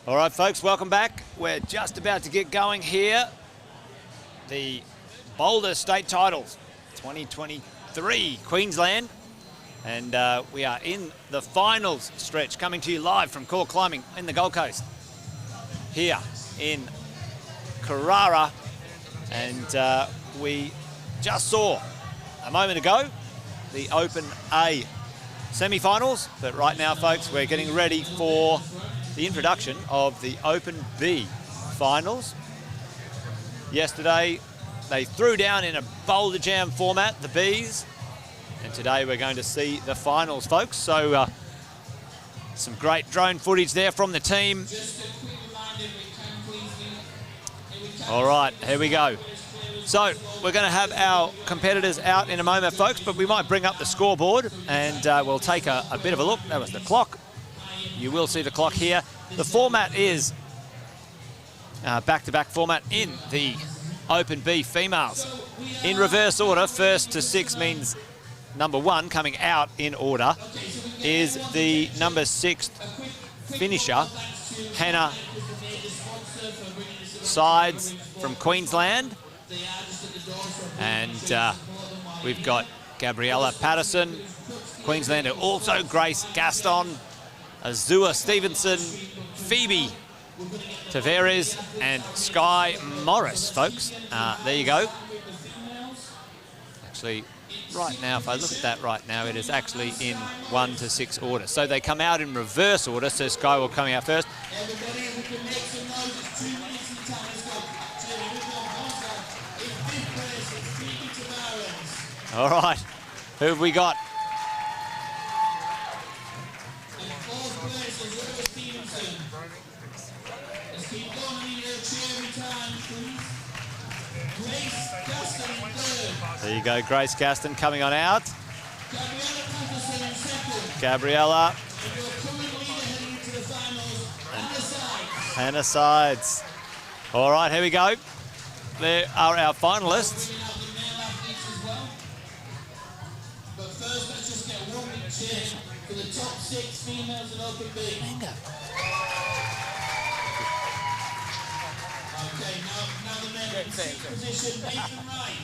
All right, folks, welcome back. We're just about to get going here. The Boulder State Titles 2023 Queensland. And we are in the finals stretch, coming to you live from Core Climbing in the Gold Coast. Here in Carrara. And we just saw a moment ago the Open A semi-finals. But right now, folks, we're getting ready for the introduction of the Open B finals. Yesterday, they threw down in a Boulder Jam format, the Bs. And today we're going to see the finals, folks. So some great drone footage there from the team. All right, here we go. So we're going to have our competitors out in a moment, folks, but we might bring up the scoreboard and we'll take a bit of a look. That was the clock. You will see the clock here. The format is back-to-back format in the Open B females. In reverse order, first to six means number one coming out in order is the number 6 finisher, Hannah Sides from Queensland. And we've got Gabriella Patterson, Queenslander, also Grace Gaston, Azua Stevenson, Phoebe Tavares, and Sky Morris, folks. There you go. Actually, right now, if I look at that right now, it is actually in 1 to 6 order. So they come out in reverse order, so Sky will come out first. All right, who have we got? There you go, Grace Gaston coming on out. Gabriella. And Hannah Sides. All right, here we go. There are our finalists. But first, let's just get one big cheer for the top 6 females in Open B. Bingo. Okay, now the men in 6th position, Nathan Wright.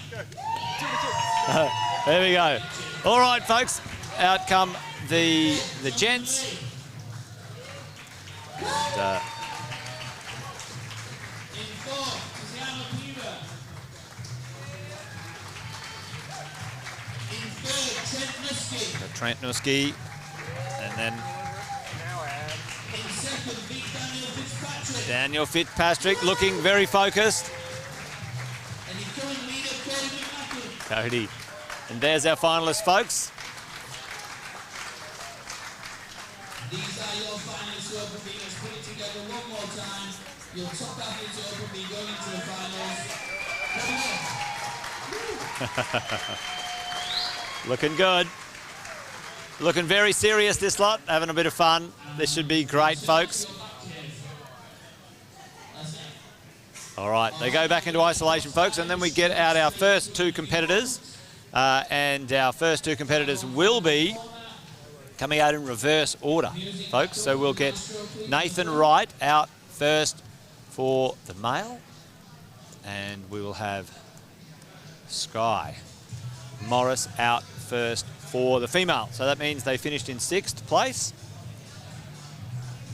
There we go. All right, folks. Out come the gents. And, In 4th, Tiziana Peter. In 3rd, Trent Nuski. Trent Nuski. And then In 2nd, big Daniel Fitzpatrick. Daniel Fitzpatrick looking very focused. And your current leader, Cody McMacken. Cody. And there's our finalists, folks. These are your finalists to Open B. Let's put it together one more time. Your top athletes to Open B going into the finals. Looking good. Looking very serious, this lot. Having a bit of fun. This should be great, folks. All right, they go back into isolation, folks, and then we get out our first 2 competitors. And our first 2 competitors will be coming out in reverse order, folks. So we'll get Nathan Wright out first for the male, and we will have Sky Morris out first for the female. So that means they finished in 6th place.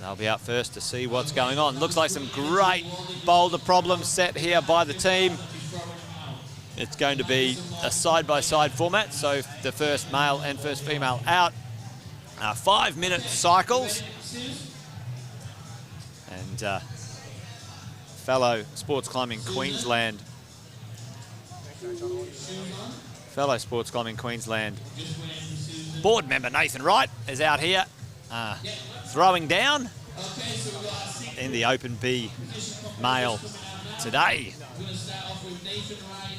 They'll be out first to see what's going on. Looks like some great boulder problems set here by the team. It's going to be a side-by-side format, so the first male and first female out. 5-minute cycles. And fellow Sports Climbing Queensland board member Nathan Wright is out here throwing down in the Open B male today. We're going to start off with Nathan Wright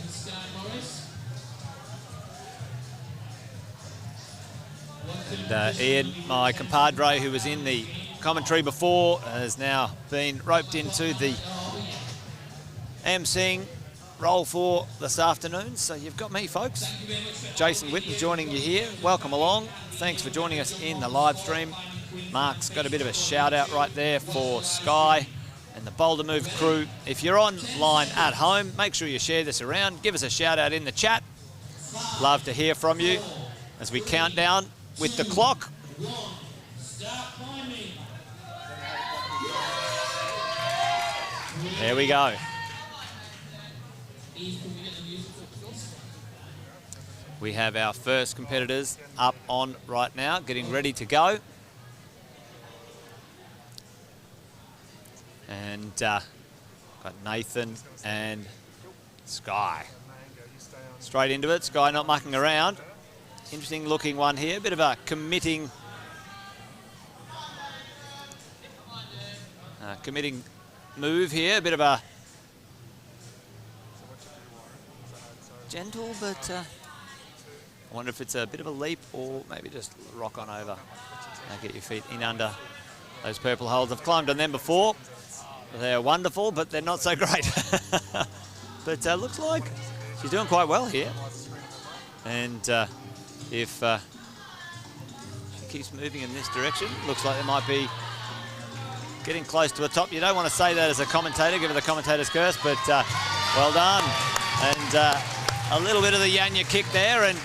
and Sky Morris. And Ian, my compadre who was in the commentary before, has now been roped into the emceeing role for this afternoon. So you've got me, folks. Jason Whitten joining you here. Welcome along. Thanks for joining us in the live stream. Mark's got a bit of a shout out right there for Sky and the Boulder Move crew. If you're online at home, make sure you share this around. Give us a shout out in the chat. Love to hear from you as we count down with the clock. There we go. We have our first competitors up on right now, getting ready to go. And got Nathan and Sky. Straight into it, Sky not mucking around. Interesting looking one here, bit of a committing move here, a bit of a gentle, but I wonder if it's a bit of a leap or maybe just rock on over. Get your feet in under those purple holes. I've climbed on them before. They're wonderful, but they're not so great. But looks like she's doing quite well here. And if she keeps moving in this direction, looks like there might be getting close to the top. You don't want to say that as a commentator, give her the commentator's curse, but well done. And a little bit of the Yanya kick there and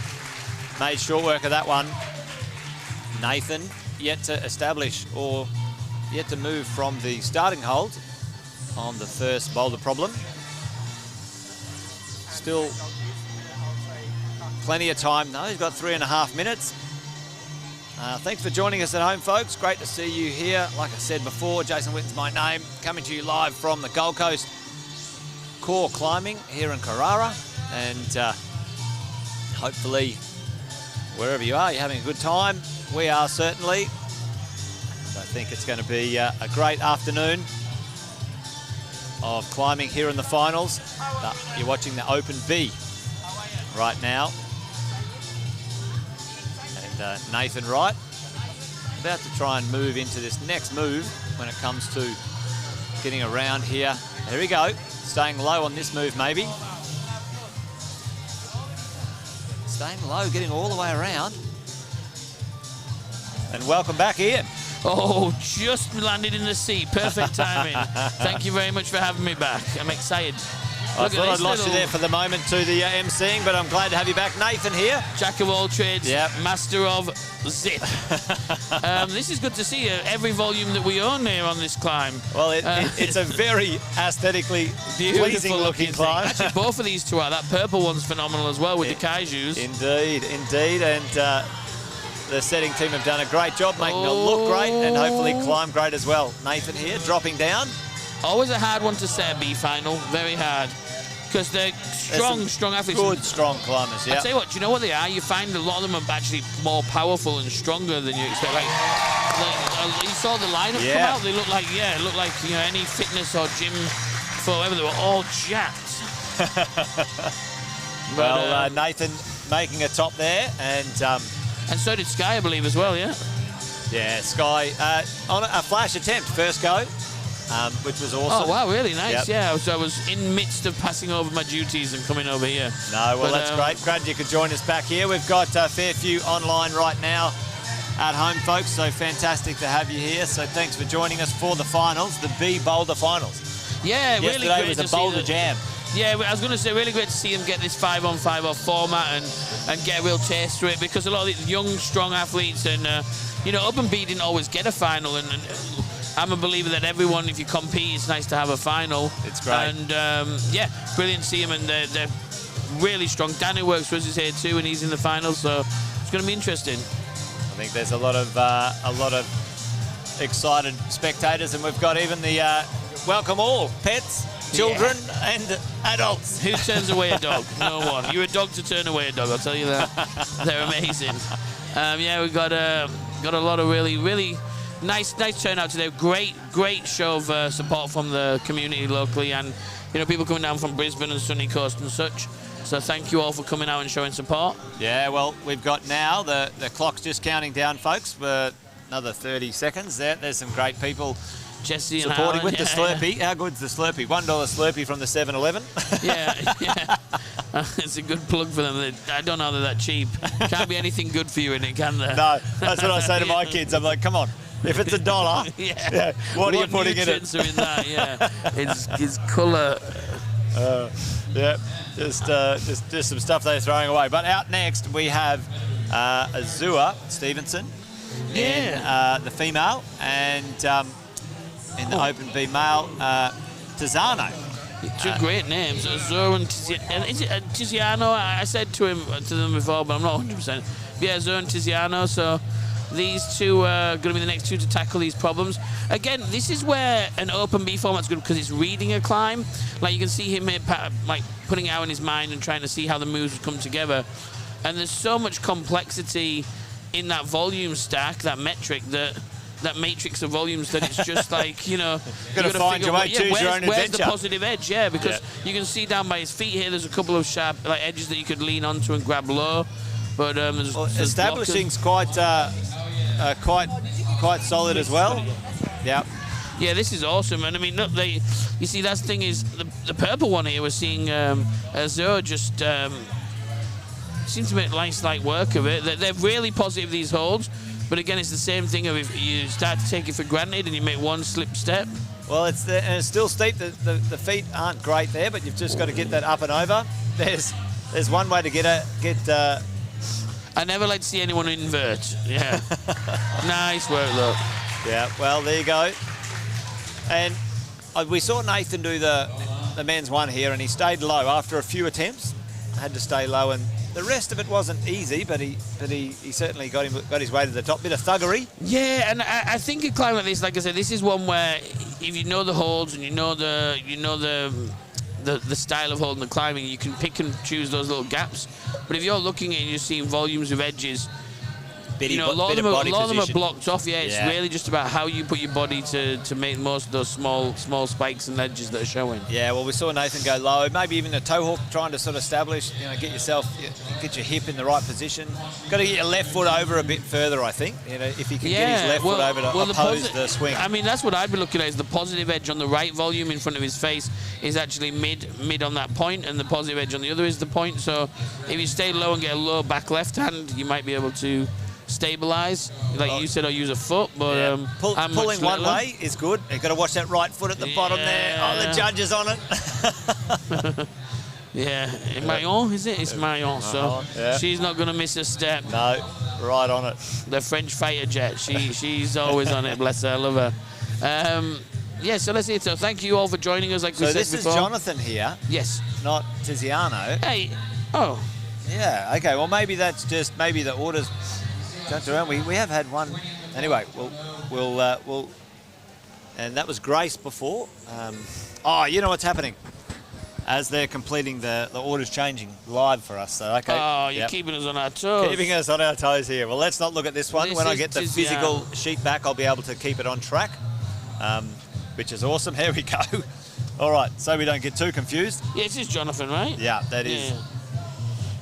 made short work of that one. Nathan yet to establish or yet to move from the starting hold on the first boulder problem. Still plenty of time though. He's got 3.5 minutes. Thanks for joining us at home, folks. Great to see you here. Like I said before, Jason Witten's my name. Coming to you live from the Gold Coast Core Climbing here in Carrara. And hopefully, wherever you are, you're having a good time. We are certainly. So I think it's going to be a great afternoon of climbing here in the finals. You're watching the Open B right now. And Nathan Wright about to try and move into this next move when it comes to getting around here. There we go. Staying low on this move maybe. Staying low, getting all the way around. And welcome back, Ian. Oh, just landed in the sea. Perfect timing. Thank you very much for having me back. I'm excited. I thought I'd lost you there for the moment to the emceeing, but I'm glad to have you back. Nathan here. Jack of all trades, yep. Master of zip. This is good to see every volume that we own here on this climb. Well, it's a very aesthetically pleasing looking climb. Actually, both of these two are. That purple one's phenomenal as well with the kaijus. Indeed, indeed. And the setting team have done a great job making it look great and hopefully climb great as well. Nathan here, dropping down. Always a hard one to set a B final. Very hard. Because they're strong athletes. Good, strong climbers, yeah. I'll tell you what, do you know what they are? You find a lot of them are actually more powerful and stronger than you expect. Like you saw the lineup come out, they look like, you know, any fitness or gym forever, they were all jacked. Well, Nathan making a top there, and so did Sky, I believe, as well, yeah? Yeah, Sky on a flash attempt, first go. Which was awesome. Oh, wow, really nice. Yep. Yeah, so I was in midst of passing over my duties and coming over here. No, well, that's great. Glad you could join us back here. We've got a fair few online right now at home, folks, so fantastic to have you here. So thanks for joining us for the finals, the B Boulder finals. Yeah, really great. Yesterday was a Boulder jam. Yeah, I was going to say, really great to see them get this 5-on-5 format and get a real taste for it, because a lot of these young, strong athletes and, you know, Open B didn't always get a final, and I'm a believer that everyone, if you compete, it's nice to have a final. It's great. And, yeah, brilliant to see them, and they're really strong. Danny works for us is here too, and he's in the finals, so it's going to be interesting. I think there's a lot of excited spectators, and we've got even the welcome all, pets, children, and adults. Who turns away a dog? No one. You're a dog to turn away a dog, I'll tell you that. They're amazing. Yeah, we've got a lot of really nice turnout today. Great show of support from the community locally, and you know, people coming down from Brisbane and Sunny Coast and such. So thank you all for coming out and showing support. Yeah, well, we've got now the clock's just counting down, folks, for another 30 seconds. There's some great people Jesse and supporting Alan, with the Slurpee. How good's the Slurpee? $1 Slurpee from the 7-Eleven. Yeah. It's a good plug for them. I don't know they're that cheap. Can't be anything good for you in it, can there? No, that's what I say to my kids. I'm like, come on, if it's $1, Yeah. what are you putting in it? nutrients are in that? Yeah, it's colour. Yeah, just some stuff they're throwing away. But out next we have Azua Stevenson in the female, and in the Open B male, Tiziano. Two great names, Azura and Tiziano. Is it Tiziano? I said to them before, but I'm not 100%. Yeah, Azura and Tiziano. So these two are going to be the next two to tackle these problems. Again, this is where an Open B format's good because it's reading a climb. Like you can see him like putting it out in his mind and trying to see how the moves would come together. And there's so much complexity in that volume stack, that metric, that matrix of volumes, that it's just like, you know, Got to find your way, choose your own where's adventure. the positive edge? Yeah, because you can see down by his feet here, there's a couple of sharp edges that you could lean onto and grab low. But there's establishing's quite solid as well. Yeah. Yeah, this is awesome. And I mean, look, you see, that's the thing is, the purple one here, we're seeing Azure just seems to make nice light work of it. They're really positive, these holds. But again, it's the same thing of if you start to take it for granted and you make one slip step. Well, and it's still steep. The feet aren't great there, but you've just got to get that up and over. There's one way to get. I never like to see anyone invert. Yeah. Nice work, though. Yeah. Well, there you go. And we saw Nathan do the men's one here, and he stayed low after a few attempts. Had to stay low, and the rest of it wasn't easy, but he certainly got his way to the top. Bit of thuggery. Yeah, and I think a climb like this, like I said, this is one where if you know the holds and you know the style of holding the climbing, you can pick and choose those little gaps. But if you're looking at it and you're seeing volumes of edges, a lot of them are blocked off. Yeah, it's really just about how you put your body to make most of those small spikes and edges that are showing. Yeah, well, we saw Nathan go low. Maybe even a toe hook, trying to sort of establish, get your hip in the right position. Got to get your left foot over a bit further, I think. If you can get his left foot over to oppose the swing. I mean, that's what I'd be looking at, is the positive edge on the right volume in front of his face is actually mid on that point, and the positive edge on the other is the point. So if you stay low and get a low back left hand, you might be able to stabilize, like you said, or use a foot, but pulling one way is good. You've got to watch that right foot at the bottom there. Oh, the judge is on it. Yeah, Mayon, is it? It's Mayon, so she's not going to miss a step. No, right on it. The French fighter jet, she's always on it, bless her, I love her. Yeah, so let's see. So thank you all for joining us, like we said before. So this is Jonathan here. Yes. Not Tiziano. Hey, oh. Yeah, okay, well maybe that's just, the orders jumped around. We have had one. Anyway, we'll and that was Grace before. You know what's happening? As they're completing the orders changing live for us. So okay. Oh, you're keeping us on our toes. Keeping us on our toes here. Well, let's not look at this one. When I get the physical sheet back, I'll be able to keep it on track, which is awesome. Here we go. All right, so we don't get too confused. Yeah, this is Jonathan, right? Yeah, that is.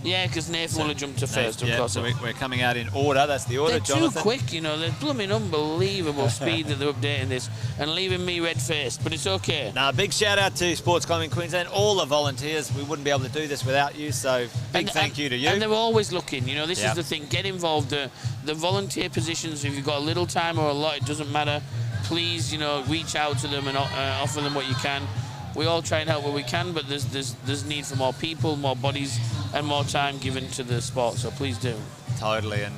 Yeah, because Nathan will have jumped to first, of course. So we're coming out in order. That's the order, Jonathan. They're too quick, They're blooming unbelievable speed that they're updating this and leaving me red-faced, but it's okay. Now, big shout-out to Sports Climbing Queensland, all the volunteers. We wouldn't be able to do this without you, so big thank you to you. And they're always looking, This is the thing. Get involved. The volunteer positions, if you've got a little time or a lot, it doesn't matter. Please, reach out to them and offer them what you can. We all try and help where we can, but there's need for more people, more bodies, and more time given to the sport. So please do. Totally, and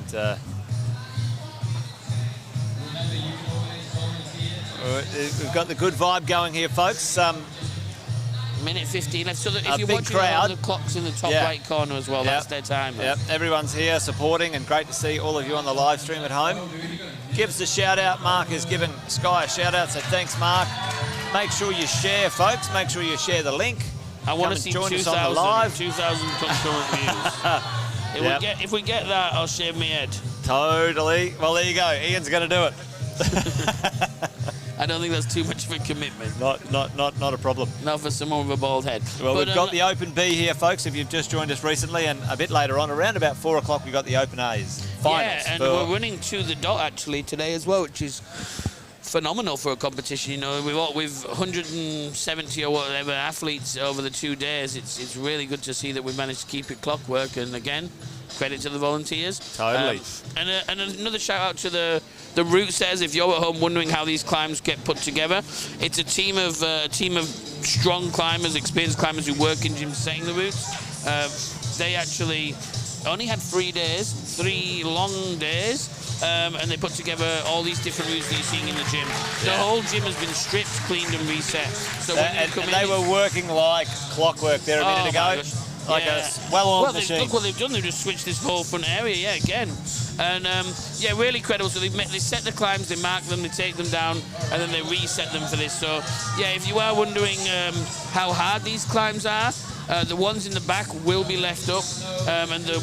we've got the good vibe going here, folks. Minute 15 left. So that if you're big watching crowd. the clocks in the top right corner as well, that's their time. Yep, everyone's here supporting, and great to see all of you on the live stream at home. Give us a shout out. Mark has given Sky a shout out, so thanks, Mark. Make sure you share, folks. Make sure you share the link. I want to see 2,000 concurrent views. If we get that, I'll shave my head. Totally. Well, there you go. Ian's going to do it. I don't think that's too much of a commitment. Not a problem. Not for someone with a bald head. Well, we've got the Open B here, folks, if you've just joined us recently, and a bit later on, around about 4 o'clock, we've got the Open A's finals. Yeah, and we're running to the dot, actually, today as well, which is phenomenal for a competition. With 170 or whatever athletes over the 2 days, it's really good to see that we managed to keep it clockwork. And again, credit to the volunteers. Totally. And another shout out to the route says, if you're at home wondering how these climbs get put together, it's a team of strong climbers, experienced climbers who work in gyms setting the routes. They actually only had 3 days, 3 long days, and they put together all these different routes that you're seeing in the gym. The whole gym has been stripped, cleaned, and reset. So when you come in, they were working like clockwork there a minute ago. Like a well-oiled machine. Look what they've done. They've just switched this whole front area, again. And, really credible. So they set the climbs, they mark them, they take them down, and then they reset them for this. So, if you are wondering how hard these climbs are, the ones in the back will be left up, and the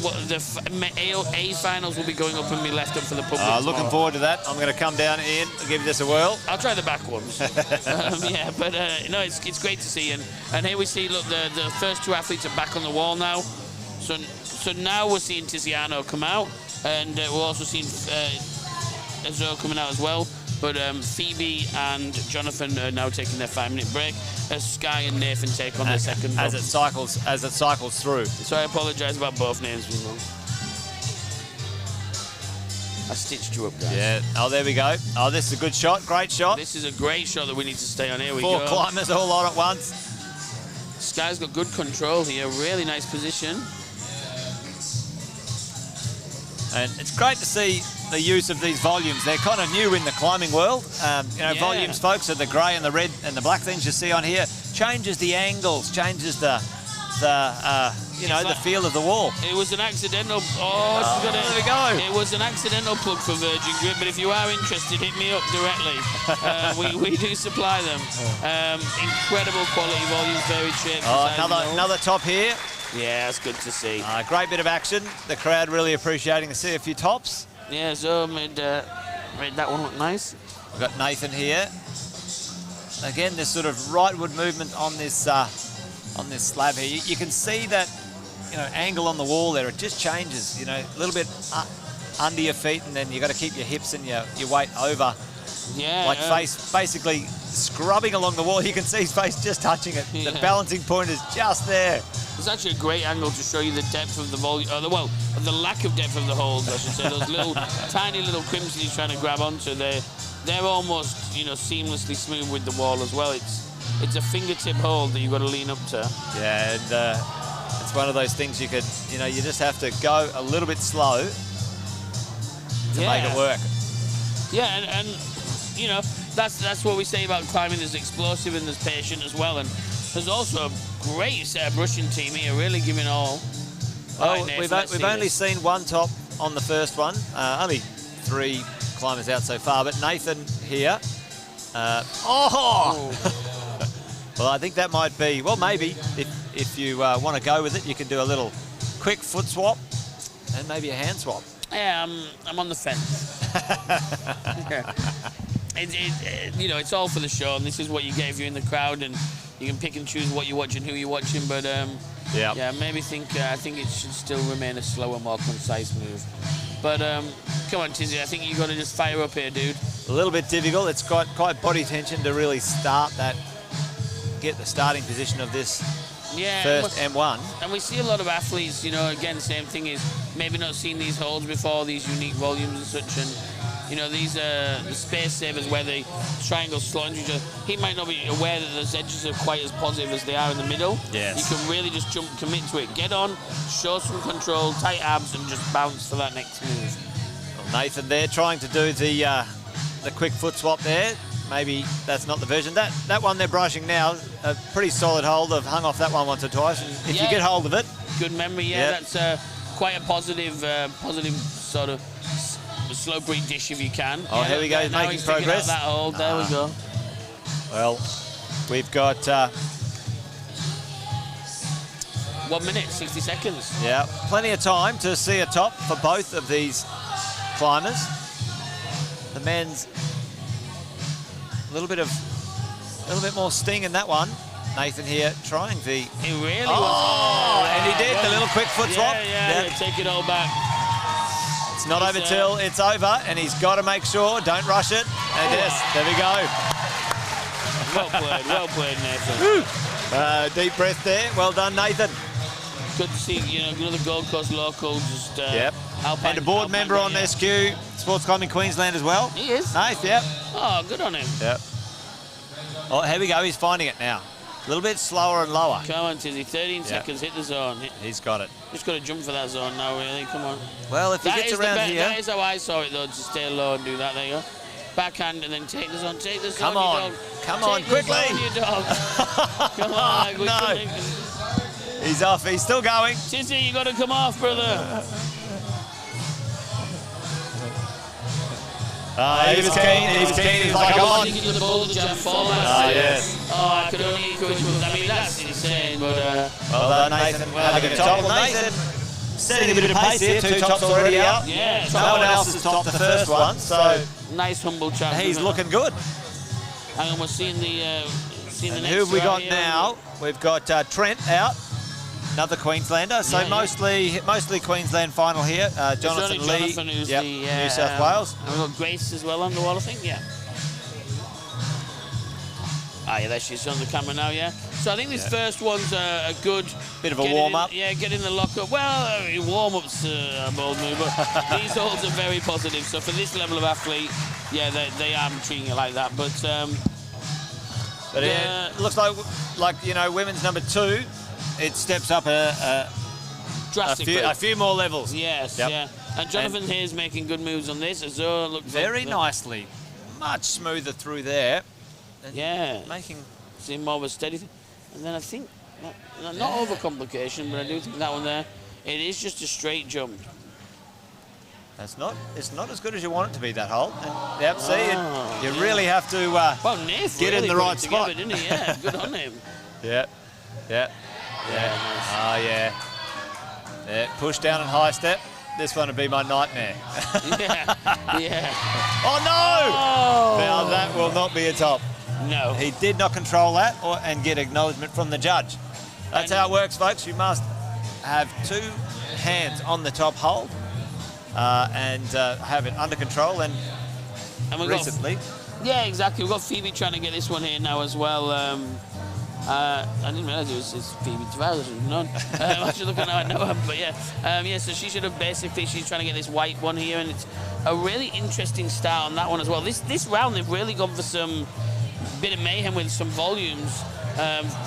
A finals will be going up and be left up for the public. Looking forward to that. I'm going to come down, Ian, and give this a whirl. I'll try the back ones. No, it's great to see. And here we see, look, the first 2 athletes are back on the wall now. So now we're seeing Tiziano come out, and we're also seeing Azur coming out as well. But Phoebe and Jonathan are now taking their 5-minute break as Sky and Nathan take on their second. As it cycles through. So I apologise about both names being wrong. I stitched you up, guys. Yeah. Oh, there we go. Oh, this is a good shot. Great shot. This is a great shot that we need to stay on. Here we go. 4 climbers all on at once. Sky's got good control here. Really nice position. And it's great to see the use of these volumes. They're kind of new in the climbing world. Volumes, folks, are the grey and the red and the black things you see on here. Changes the angles, changes the feel of the wall. It was an accidental. There we go. It was an accidental plug for Virgin Grip, but if you are interested, hit me up directly. We do supply them. Incredible quality volumes, varied shapes. Another top here. Yeah, it's good to see. Great bit of action. The crowd really appreciating to see a few tops. Yeah, so made that one look nice. We've got Nathan here. Again, this sort of rightward movement on this slab here. You can see that, angle on the wall there. It just changes, a little bit under your feet, and then you've got to keep your hips and your weight over. Yeah. Face basically scrubbing along the wall. You can see his face just touching it. Yeah. The balancing point is just there. It's actually a great angle to show you the depth of the volume, the lack of depth of the holes, I should say. Those little, tiny little crimps that he's trying to grab onto, they're almost, seamlessly smooth with the wall as well. It's a fingertip hold that you've got to lean up to. Yeah, and it's one of those things you could, you just have to go a little bit slow to make it work. Yeah, and that's what we say about climbing. There's explosive and there's patient as well, and there's also a great set of brushing team here, really giving all. We've only seen 1 top on the first one. Only 3 climbers out so far, but Nathan here. Well, I think that might be, maybe if you want to go with it, you can do a little quick foot swap and maybe a hand swap. Yeah, I'm on the fence. It's all for the show, and this is what you get if you're in the crowd, and you can pick and choose what you're watching, who you're watching. But maybe I think it should still remain a slower, more concise move. But come on, Tizzy, I think you've got to just fire up here, dude. A little bit difficult. It's quite body tension to really get the starting position of this first M1. And we see a lot of athletes, again, same thing is maybe not seen these holds before, these unique volumes and such, and these the space savers where the triangles slot into each other. He might not be aware that those edges are quite as positive as they are in the middle. Yes. You can really just commit to it. Get on, show some control, tight abs, and just bounce for that next move. Well, Nathan there trying to do the quick foot swap there. Maybe that's not the version. That one they're brushing now, a pretty solid hold. I've hung off that one once or twice, and if you get hold of it. Good memory, that's quite a positive sort of slow breed dish if you can. Here we go, he's making progress. That hold, there we go. Well, we've got 1 minute, 60 seconds. Yeah, plenty of time to see a top for both of these climbers. The men's a little bit more sting in that one. Nathan here trying the. He really was. And he did the little quick foot swap. Yeah, take it all back. It's not over till it's over, and he's got to make sure. Don't rush it. And yes, there we go. Well played, Nathan. Deep breath there. Well done, Nathan. Good to see, you know, another Gold Coast local just Yep. Alpine, And a board Alpine member on yeah. SQ Sports Climbing Queensland as well. He is? Nice, yep. Oh, good on him. Yep. Oh, here we go. He's finding it now. A little bit slower and lower. Come on, Tizzy. 13 seconds, hit the zone. He's got it. Just got to jump for that zone now, really. Come on. Well, if he gets around here... That is how I saw it, though, to stay low and do that. There you go. Backhand and then take the zone. Take the zone, Come on. you dog. Come on, take quickly. The zone, you dog. Come on. We No. couldn't- He's off. He's still going. Tizzy, you got to come off, brother. He was keen. He was keen. He's like, come on. The boulder jump format. Yes. Oh, I could only encourage him. I mean, that's insane, but... Well done, Nathan. Having a top. Well, Nathan setting a bit of pace here. 2 tops already out. yeah. No one else has topped the first one, so Nice, humble champ. he's looking good. And we're seeing the And next who have we row got here. now? We've got Trent out. Another Queenslander, so Yeah, yeah. mostly Queensland final here. Jonathan It's only Lee, Jonathan who's yep, the, New South Wales. And we've got Grace as well on the wall, I think, yeah. Ah, yeah, there she is on the camera now, yeah. So I think this first one's a good... Bit of a warm-up. Yeah, get in the lock-up. Well, warm-up's a bold move, but these holds are very positive. So for this level of athlete, yeah, they are treating it like that. But yeah, it looks like you know, women's number 2, it steps up drastically. a few more levels. Yes, Yep. yeah. And Jonathan here's making good moves on this. Azura looks Very nicely, much smoother through there. And Yeah. making. See more of a steady thing. And then I think, not overcomplication, but I do think that one there, it is just a straight jump. It's not as good as you want it to be, that hole. And, yep, see, you yeah. really have to Well, Nath get really in the put right it together, spot. didn't he? Yeah, good on him. Yeah. Nice. Oh, yeah. Yeah, push down and high step. This one would be my nightmare. Yeah, yeah. Oh, no! Oh. Now, that will not be a top. No. He did not control that and get acknowledgement from the judge. That's how it works, folks. You must have 2 hands on the top hold and have it under control. And we've recently... Yeah, exactly. We've got Phoebe trying to get this one here now as well. I didn't realise it was Phoebe Tavares. I'm actually looking now, I know her, but yeah. So she should have basically, she's trying to get this white one here, and it's a really interesting start on that one as well. This round, they've really gone for some bit of mayhem with some volumes.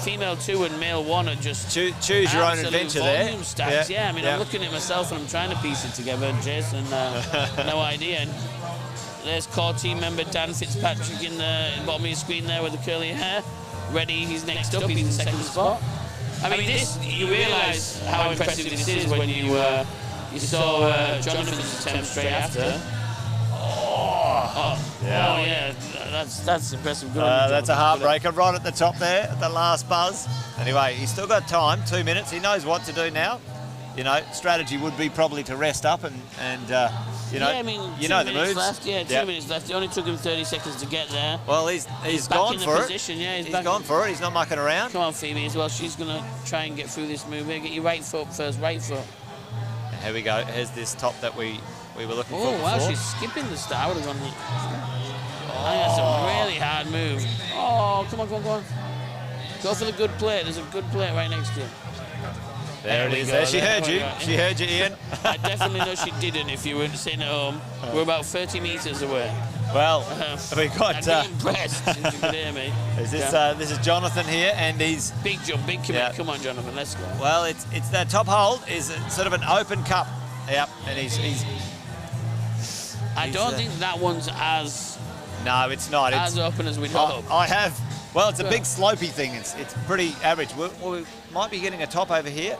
Female 2 and male 1 are just choose your own absolute adventure volume there. stacks. Yeah, I mean, I'm looking at myself and I'm trying to piece it together, Jason. No idea. And there's core team member Dan Fitzpatrick in the bottom of your screen there with the curly hair. Ready, he's next up, he's in second spot. I mean, this, you realise how impressive this is when you saw Jonathan's attempt straight after. Yeah, that's impressive. Good on you, that's a Jonathan. heartbreaker right at the top there, at the last buzz. Anyway, he's still got time, 2 minutes. He knows what to do now. You know, strategy would be probably to rest up and you know, yeah, I mean, you 2 know the minutes moves. left. Yeah, 2 minutes left. It only took him 30 seconds to get there. Well, he's back gone in the for position. it. Yeah, He's back gone for it. He's not mucking around. Come on, Phoebe, as well. She's going to try and get through this move here. Get your right foot first, right foot. And here we go. Here's this top that we were looking for Oh, wow, before. she's skipping the start. I would have gone... I think that's a really hard move. Oh, come on. Go for the good plate. There's a good plate right next to you. There it we is. go. There. She heard we you. go. She heard you, Ian. I definitely know she didn't if you were sitting at home. We're about 30 metres away. Well, we got... I'd be impressed if you could hear me. This is Jonathan here, and he's... Big jump, big commit. Yeah. Come on, Jonathan, let's go. Well, it's that top hold is sort of an open cup. Yep, and he's I don't think that one's as no, it's not. as open as we'd hope. I have. Well, it's a big slopey thing. It's pretty average. We might be getting a top over here.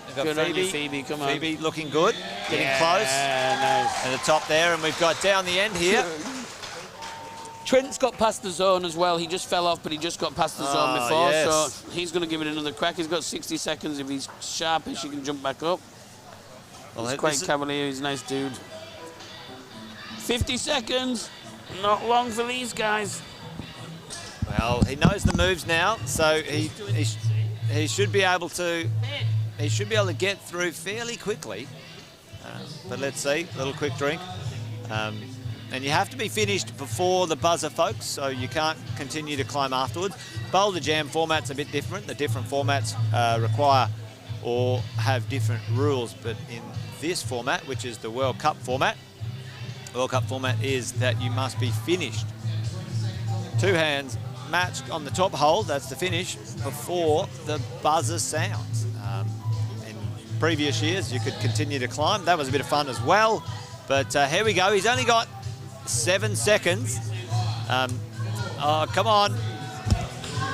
We've got Good on you, Phoebe. Come on. Phoebe looking good, getting Yeah, close. Nice. And the top there, and we've got down the end here. Trent's got past the zone as well. He just fell off, but he just got past the zone before, yes. so he's going to give it another crack. He's got 60 seconds. If he's sharpish, he can jump back up. Well, He's quite cavalier. He's a nice dude. 50 seconds. Not long for these guys. Well, he knows the moves now, so he should be able to get through fairly quickly. But let's see, a little quick drink. And you have to be finished before the buzzer, folks, so you can't continue to climb afterwards. Boulder Jam format's a bit different. The different formats require or have different rules. But in this format, which is the World Cup format is that you must be finished. 2 hands matched on the top hole, that's the finish, before the buzzer sounds. In previous years, you could continue to climb. That was a bit of fun as well. But here we go. He's only got 7 seconds. Oh, come on.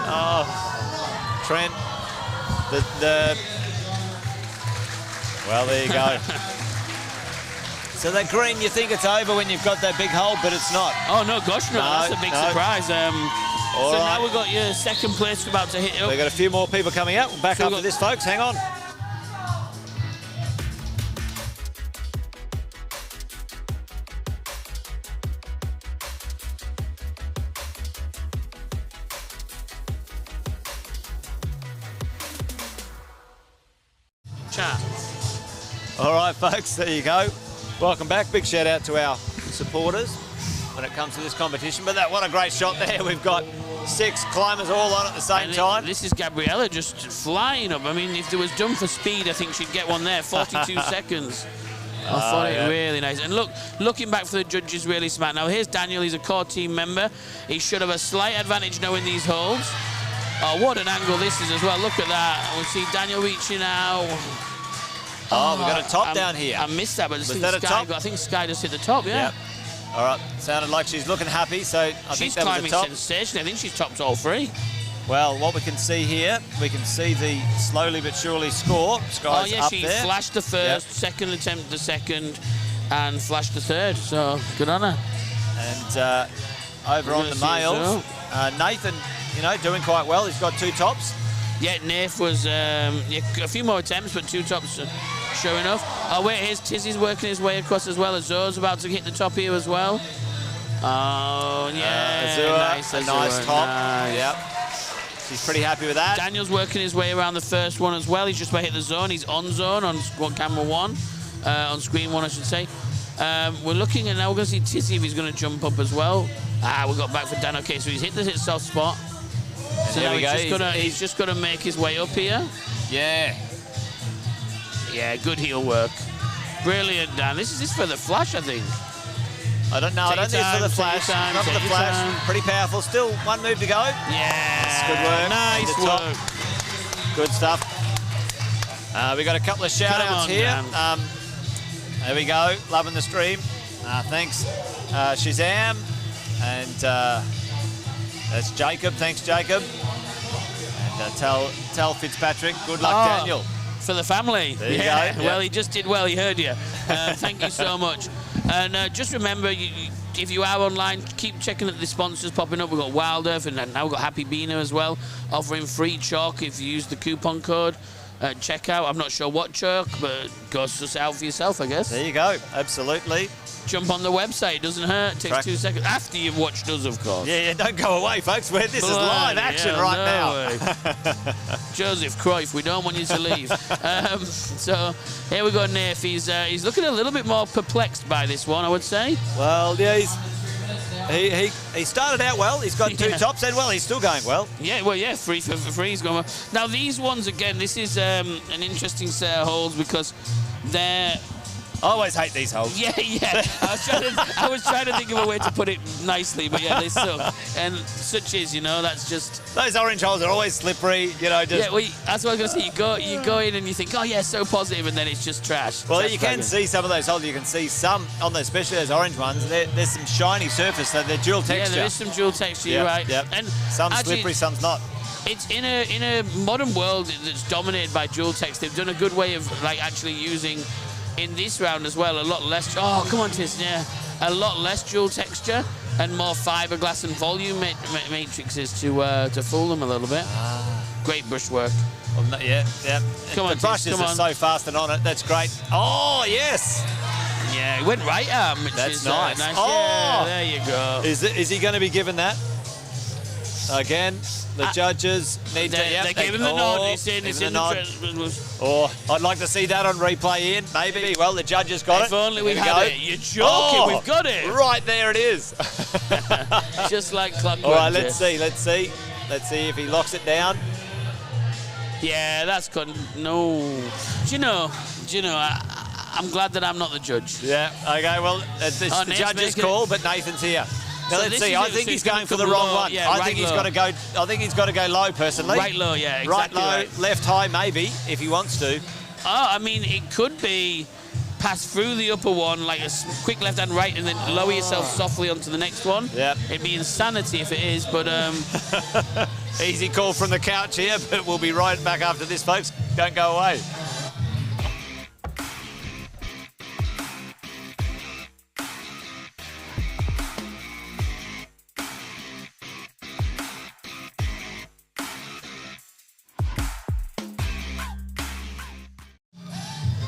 Oh, Trent. Well, there you go. So that green, you think it's over when you've got that big hole, but it's not. Oh, no, gosh, no. That's a big surprise. Now we've got your second place about to hit up. We've got a few more people coming out. We'll back up to this, folks. Hang on. All right, folks, there you go. Welcome back. Big shout out to our supporters when it comes to this competition. But what a great shot there. We've got 6 climbers all on at the same time. This is Gabriella just flying up. I mean, if there was done for speed, I think she'd get one there. 42 seconds. I thought it really nice. And looking back for the judges, really smart. Now, here's Daniel. He's a core team member. He should have a slight advantage knowing these holes. Oh, what an angle this is as well. Look at that. We'll see Daniel reaching out. Oh, we've got a top down here. I missed that, but I think Sky just hit the top, yeah. Yep. All right, sounded like she's looking happy, so I think that was the top. She's climbing sensationally. I think she's topped all 3. Well, what we can see here, we can see the slowly but surely score. Sky's up she there. Flashed the first, second attempt the second, and flashed the third, so good on her. And over on the males, Nathan, doing quite well. He's got 2 tops. Yeah, Nath was a few more attempts, but 2 tops sure enough. Oh, wait, here's Tizzy's working his way across as well. Azur's about to hit the top here as well. Oh, yeah. Azur, a nice top. Nice. Yep. She's pretty happy with that. Daniel's working his way around the first one as well. He's just about to hit the zone. He's on zone on camera 1, on screen 1, I should say. We're looking, and now we're going to see Tizzy if he's going to jump up as well. We got back for Dan. Okay, so he's hit the soft spot. So now he's just got to make his way up here. Yeah. Yeah, good heel work. Brilliant, Dan. This is for the flash, I think. I don't know. I don't think it's for the flash. Not for the flash. Pretty powerful. Still 1 move to go. Yeah. That's good work. Nice work. Good stuff. We got a couple of shout-outs here. There we go. Loving the stream. Thanks, Shazam. And that's Jacob. Thanks, Jacob. And tell Fitzpatrick. Good luck, Daniel. For the family. There you go. Yep. Well, he just did well. He heard you. Thank you so much. And just remember, if you are online, keep checking that the sponsors popping up. We've got Wildurf, and now we've got Happy Beaner as well, offering free chalk if you use the coupon code at checkout. I'm not sure what chalk, but go suss it out for yourself, I guess. There you go. Absolutely. Jump on the website. It doesn't hurt. It takes 2 seconds. After you've watched us, of course. Yeah, don't go away, folks. This is live action now. Joseph Cruyff, we don't want you to leave. So here we go, Nath. He's looking a little bit more perplexed by this one, I would say. Well, yeah, he started out well. He's got 2 tops, and he's still going well. Yeah, well, yeah, 3 for 3. He's going well. Now, these ones, again, this is an interesting set of holes because they're... I always hate these holes. Yeah. I was trying to think of a way to put it nicely, but yeah, they suck. And such is, that's just... Those orange holes are always slippery, just... Yeah, well, that's what I was going to say. You go in and you think, oh, yeah, so positive, and then it's just trash. Well, you can see some of those holes. You can see some, on those, especially those orange ones, there's some shiny surface, so they're dual texture. Yeah, there is some dual texture, you're right. Yep. And some slippery, some's not. It's in a modern world that's dominated by dual text. They've done a good way of, actually using... in this round as well, a lot less... Oh, come on, Tis, yeah. A lot less dual texture and more fiberglass and volume matrices to fool them a little bit. Great brush work. Well, yeah. Come on, the brushes are so fast and on it. That's great. Oh, yes. Yeah, it went right arm, which That's is nice. nice. Oh, yeah, there you go. Is he going to be given that? Again, the judges need to... They gave him the nod. It's in the nod. I'd like to see that on replay, Ian. Maybe. Well, the judges got it. If only we had it. You're joking. We've got it. Right there it is. Just like clockwork. All right, let's see. Let's see if he locks it down. Yeah, that's good. No. Do you know, I'm glad that I'm not the judge. Yeah, okay, well, it's the judge's call, but Nathan's here. Now, So let's see. I think he's going for the wrong one. Yeah, I think he's got to go. I think he's got to go low, personally. Right low, yeah, exactly. Right low, left high, maybe, if he wants to. Oh, I mean, it could be pass through the upper one, like a quick left and right, and then lower yourself softly onto the next one. Yeah. It'd be insanity if it is, but Easy call from the couch here, but we'll be right back after this, folks. Don't go away.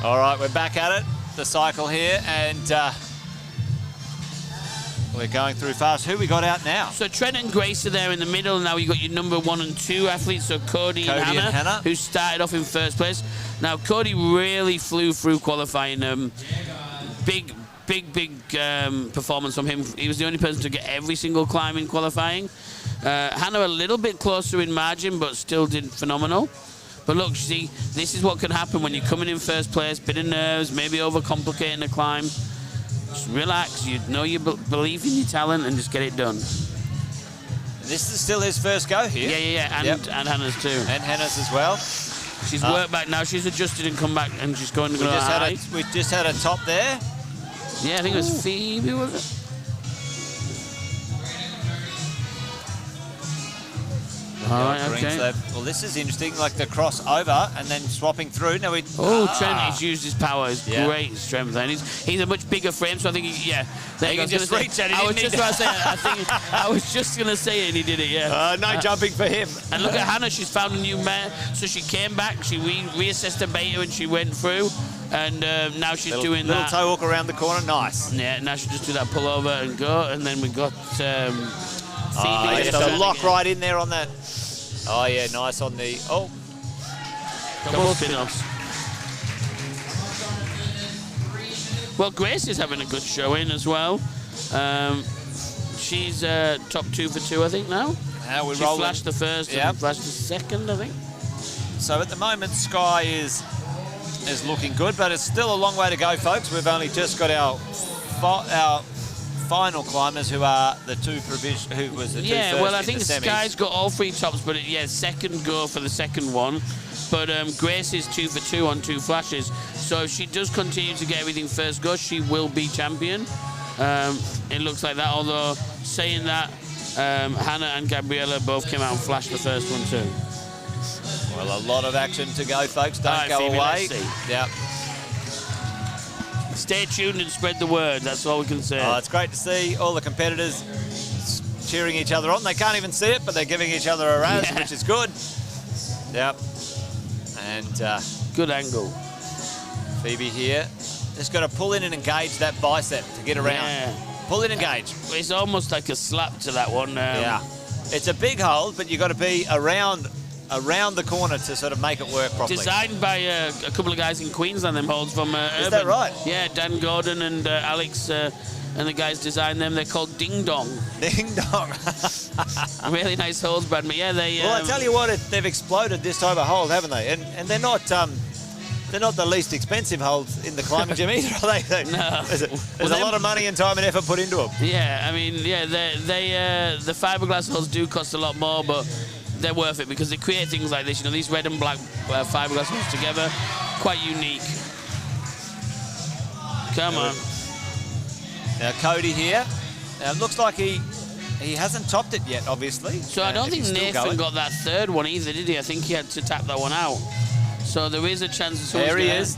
All right, we're back at it, the cycle here, and we're going through fast. Who we got out now? So Trent and Grace are there in the middle. Now you've got your number 1 and 2 athletes, so Cody and Hannah, who started off in first place. Now Cody really flew through qualifying. Big performance from him. He was the only person to get every single climb in qualifying. Hannah a little bit closer in margin, but still did phenomenal. But look, see, this is what can happen when you're coming in first place, bit of nerves, maybe overcomplicating the climb. Just relax, you know you believe in your talent and just get it done. This is still his first go here. Yeah, and Hannah's too. And Hannah's as well. She's worked back now, she's adjusted and come back and she's going to go high. We just had a top there. Yeah, I think it was Phoebe, was it? All right, okay. Well, this is interesting, like the crossover and then swapping through. Now Trent, he's used his power, his great strength, and he's a much bigger frame, so I think he can just reach at it. I was just about to say, I was just going to say it, and he did it, yeah. No jumping for him. And look at Hannah, she's found a new mare, so she came back, she reassessed her beta, and she went through, and now she's doing that. Little toe hook around the corner, nice. Yeah, now she just do that pull over and go, and then we got Phoebe. So lock right in there on that. Oh, yeah, nice on the... Oh. Couple spin-offs. Well, Grace is having a good showing as well. She's top 2 for 2, I think, now. She flashed the first and flashed the second, I think. So at the moment, Sky is looking good, but it's still a long way to go, folks. We've only just got our final climbers, who are the two first well, I think in the semis. Sky's got all 3 tops, but second go for the second one. But Grace is 2 for 2 on 2 flashes, so if she does continue to get everything first go, she will be champion. It looks like that, although saying that, Hannah and Gabriella both came out and flashed the first one too. Well, a lot of action to go, folks. Don't go away. Yep. Stay tuned and spread the word. That's all we can say. Oh, it's great to see all the competitors cheering each other on. They can't even see it, but they're giving each other a razz, which is good. Yep. And good angle. Phoebe here. Just got to pull in and engage that bicep to get around. Yeah. Pull in and engage. It's almost like a slap to that one. Yeah. It's a big hold, but you've got to be around the corner to sort of make it work properly. Designed by a couple of guys in Queensland, them holds from Urban. Is that right? Yeah, Dan Gordon and Alex and the guys designed them. They're called Ding Dong. Ding Dong. Really nice holds, Brad. Yeah, they. Well, I tell you what, they've exploded this type of hold, haven't they? And they're not the least expensive holds in the climbing gym either, are they? No. There's a lot of money and time and effort put into them. Yeah, I mean, the fiberglass holds do cost a lot more, but they're worth it because they create things like this. You know, these red and black fiberglass holds together, quite unique. Come on. Now Cody here. Now it looks like he hasn't topped it yet, obviously. So I don't think Nathan got that third one either, did he? I think he had to tap that one out. So there is a chance. There he is.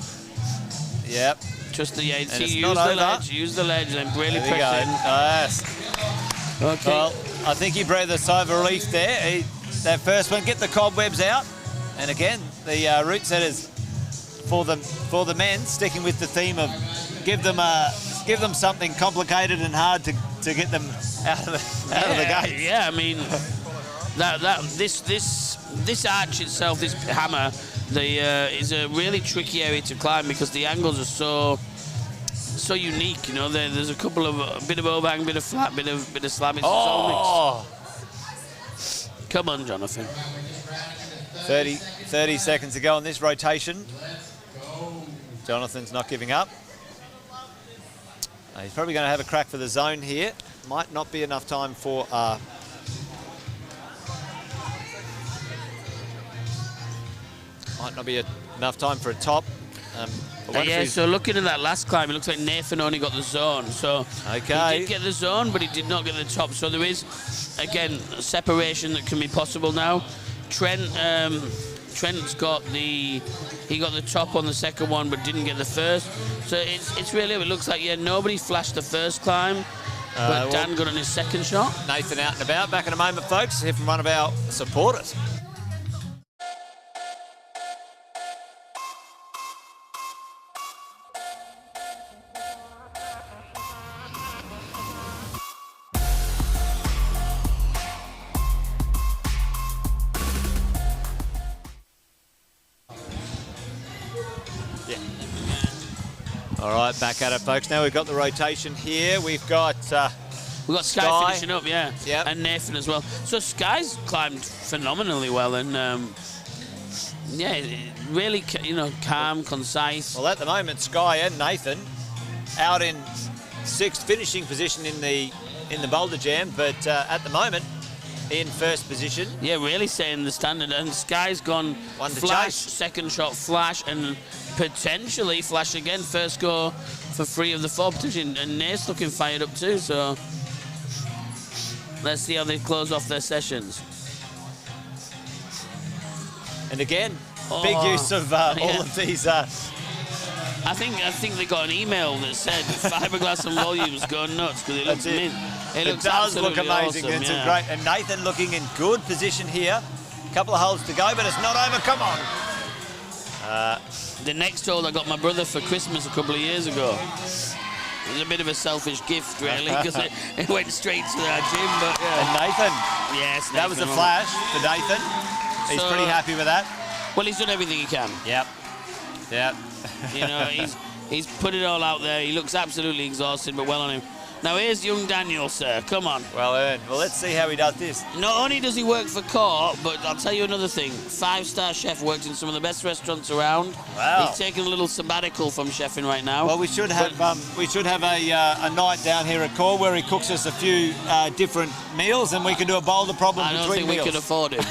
Yep. Just the use the ledge, and really press in. Yes. Okay. Well, I think he breathed a sigh of relief there. That first one, get the cobwebs out, and again the route setters for the men, sticking with the theme of give them something complicated and hard to get them out of the gate. Yeah, I mean this arch itself, this hammer, is a really tricky area to climb because the angles are so unique. You know, there's a couple of a bit of overhang, bit of flat, bit of slab. It's all mixed. Come on, Jonathan. 30 seconds to go on this rotation. Jonathan's not giving up. He's probably going to have a crack for the zone here. Might not be enough time for... might not be enough time for a top. Yeah, so looking at that last climb, it looks like Nathan only got the zone. So okay. He did get the zone, but he did not get the top. So there is, again, a separation that can be possible now. Trent's got he got the top on the second one, but didn't get the first. So it's really, it looks like, yeah, nobody flashed the first climb, but Dan got on his second shot. Nathan out and about. Back in a moment, folks. Here from one of our supporters. All right, back at it, folks. Now we've got the rotation here. We've got Sky finishing up, yeah. Yep. And Nathan as well. So Sky's climbed phenomenally well, and yeah, really, calm, concise. Well, at the moment, Sky and Nathan out in 6th finishing position in the Boulder Jam, but at the moment in 1st position. Yeah, really setting the standard. And Sky's gone One to flash, chase. second shot flash, and potentially flash again. First go for 3 of the 4 position, and Nate's looking fired up too. So let's see how they close off their sessions. And again, big use of all of these. I think they got an email that said fiberglass and volumes go nuts because it looks mint. It does look amazing. Awesome, it's great. And Nathan looking in good position here. A couple of holes to go, but it's not over. Come on. The next hole I got my brother for Christmas a couple of years ago. It was a bit of a selfish gift, really, because it went straight to our gym. But And Nathan. Yes, that was a flash for Nathan. He's pretty happy with that. Well, he's done everything he can. Yep. He's put it all out there. He looks absolutely exhausted, but well on him. Now here's young Daniel, sir. Come on. Well earned. Well, let's see how he does this. Not only does he work for Court, but I'll tell you another thing. 5-star chef, works in some of the best restaurants around. Wow. He's taking a little sabbatical from chefing right now. Well, we should have a night down here at Court where he cooks us a few different meals, and we can do a boulder problem between meals. I don't think we can afford it.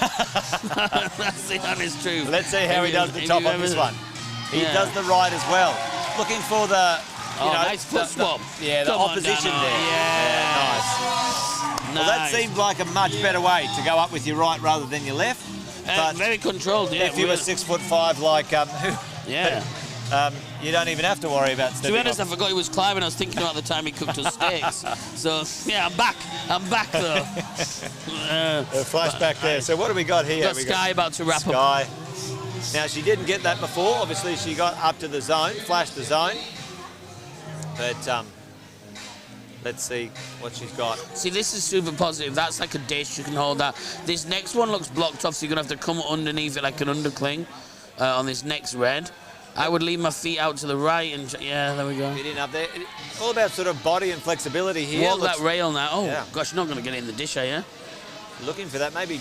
That's the honest truth. Let's see how he does the top on this one. He does the right as well. Looking for the... nice foot swap. The opposition there. Yeah, nice. Well, that seemed like a much better way to go up with your right rather than your left. But very controlled, yeah. If you were 6'5" like you don't even have to worry about stepping. To be honest, I forgot he was climbing. I was thinking about the time he cooked us steaks. So yeah, I'm back though. A flashback there. So what do we got here? Got Sky about to wrap up. Sky. Now she didn't get that before. Obviously, she got up to the zone, flashed the zone. But let's see what she's got. See, this is super positive. That's like a dish. You can hold that. This next one looks blocked off, so you're going to have to come underneath it like an undercling on this next red. I would leave my feet out to the right and... Yeah, there we go. Get in up there. All about sort of body and flexibility here. Walk that rail now. Oh, gosh, you're not going to get it in the dish, are you? Looking for that, maybe,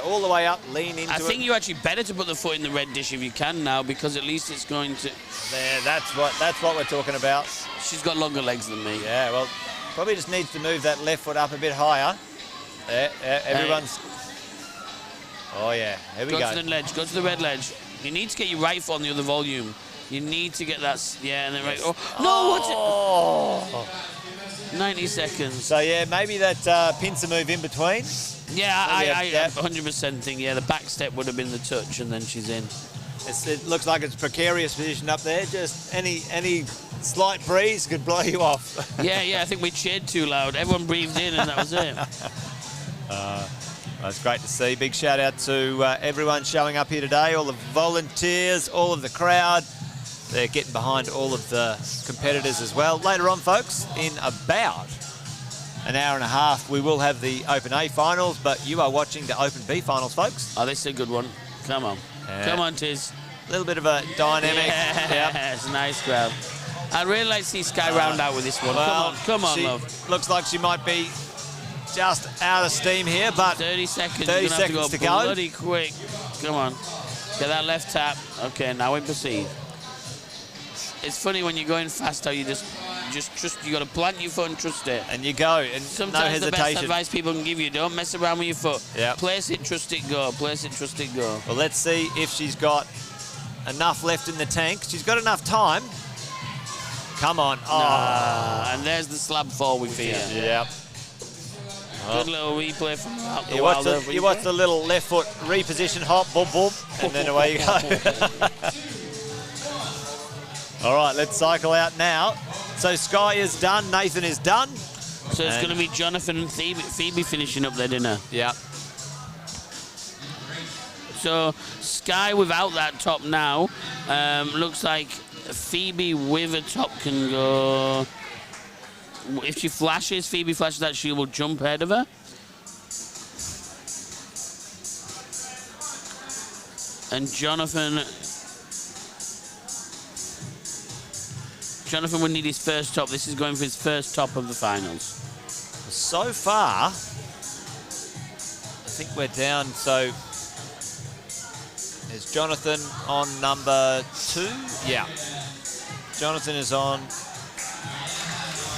all the way up, lean into it. I think you're actually better to put the foot in the red dish if you can now, because at least it's going to... There, that's what we're talking about. She's got longer legs than me. Yeah, well, probably just needs to move that left foot up a bit higher. There, everyone's... Oh, yeah, here we go. Go to the ledge, go to the red ledge. You need to get your right foot on the other volume. You need to get that... Yeah, and then right... Oh, no, what's it? 90 seconds. So, yeah, maybe that pincer move in between. Yeah, I 100% think, the back step would have been the touch, and then she's in. It looks like it's a precarious position up there. Just any slight breeze could blow you off. Yeah, I think we cheered too loud. Everyone breathed in, and that was it. That's great to see. Big shout out to everyone showing up here today, all the volunteers, all of the crowd. They're getting behind all of the competitors as well. Later on, folks, in about an hour and a half, we will have the Open A finals, but you are watching the Open B finals, folks. Oh, this is a good one. Come on. Come on, Tiz. A little bit of a dynamic. Yes, nice crowd. I'd really like to see Sky round out with this one. Well, come on, love. Looks like she might be just out of steam here, but 30 seconds. 30 You're gonna have seconds to to go go. bloody quick. Come on. Get that left tap. Okay, now we proceed. It's funny when you're going fast how you just trust. You got to plant your foot and trust it. And you go, and Sometimes no the best hesitation. advice people can give you, don't mess around with your foot. Yep. Place it, trust it, go. Place it, trust it, go. Well, let's see if she's got enough left in the tank. She's got enough time. Come on. Oh. And there's the slab fall we fear. Yep. Good little replay from that. You watch the little left foot reposition hop, boom, boom, and then away you go. All right, let's cycle out now. So Sky is done, Nathan is done. So it's going to be Jonathan and Phoebe finishing up their dinner. Yeah. So Sky without that top now. Looks like Phoebe with a top can go. If she flashes, Phoebe flashes that, she will jump ahead of her. And Jonathan would need his first top. This is going for his first top of the finals. So far, I think we're down. So is Jonathan on number 2? Yeah. Jonathan is on.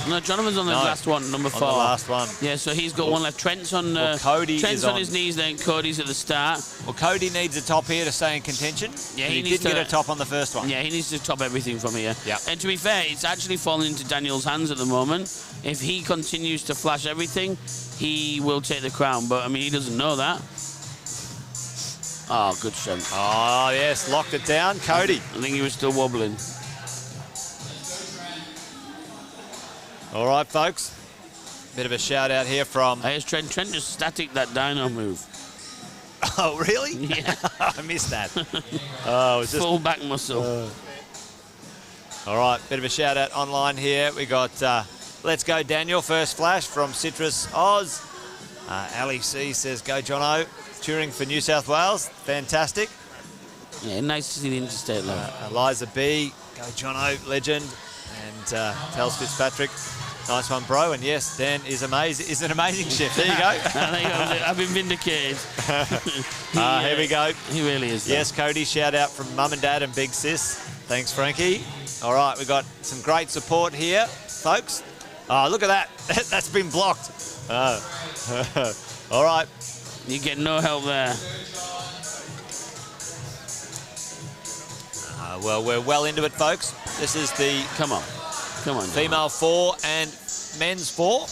No, Jonathan's on the last one, number 4. On the last one. Yeah, so he's got one left. Trent's on. Cody Trent's is on his knees. Then Cody's at the start. Well, Cody needs a top here to stay in contention. Yeah, he needs did get a top on the first one. Yeah, he needs to top everything from here. Yeah. And to be fair, it's actually falling into Daniel's hands at the moment. If he continues to flash everything, he will take the crown. But I mean, he doesn't know that. Oh, good strength. Oh yes, locked it down, Cody. I think he was still wobbling. All right, folks. Bit of a shout out here from. Here's Trent. Trent just static that dino move. Oh, really? Yeah. I missed that. Oh, it was just full back muscle. All right, bit of a shout out online here. We got Let's Go Daniel, first flash from Citrus Oz. Ali C says, go Jono. Touring for New South Wales. Fantastic. Yeah, nice to see the interstate love. Eliza B, go Jono, legend. And tells Fitzpatrick, nice one, bro. And yes, Dan is amazing. Is an amazing chef. There you go. There you go. I've been vindicated. Here we go. He really is. Though. Yes, Cody, shout out from Mum and Dad and Big Sis. Thanks, Frankie. All right, we've got some great support here, folks. Oh, look at that. That's been blocked. All right. You get no help there. Well, we're well into it, folks. This is the Come on, female 4 and men's 4. And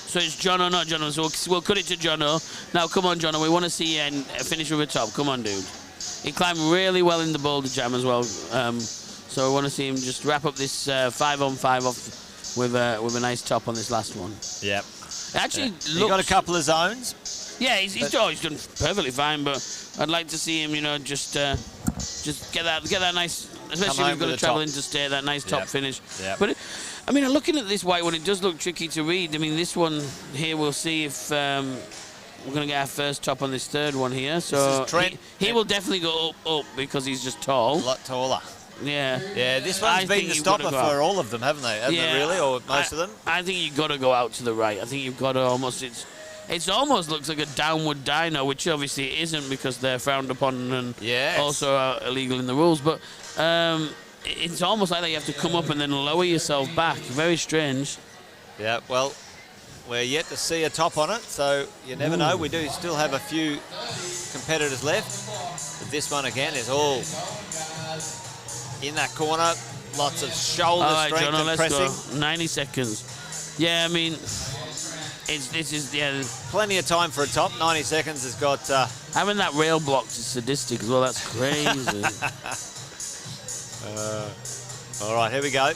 so it's Jono, not Jono. So we'll cut it to Jono. Now, come on, Jono. We want to see you finish with a top. Come on, dude. He climbed really well in the Boulder Jam as well. So we want to see him just wrap up this 5-on-5 off with a nice top on this last one. Yep. Actually, he got a couple of zones. Yeah, he's done perfectly fine, but I'd like to see him, just get that nice, especially if he's going to travel interstate, that nice top finish. Yep. But I mean, looking at this white one, it does look tricky to read. I mean, this one here, we'll see if we're going to get our first top on this third one here. So he will definitely go up because he's just tall. A lot taller. Yeah. Yeah, this one's been the stopper for all of them, haven't they? Hasn't it really, or most of them? I think you've got to go out to the right. I think you've got to almost. It almost looks like a downward dino, which obviously it isn't because they're frowned upon and also are illegal in the rules. But it's almost like you have to come up and then lower yourself back. Very strange. Yeah, well, we're yet to see a top on it, so you never know. We do still have a few competitors left. But this one, again, is all in that corner. Lots of shoulder strength Jono, and let's pressing. Go. 90 seconds. Yeah, I mean... Plenty of time for a top. 90 seconds has got... having that rail blocked is sadistic as well. That's crazy. All right, here we go.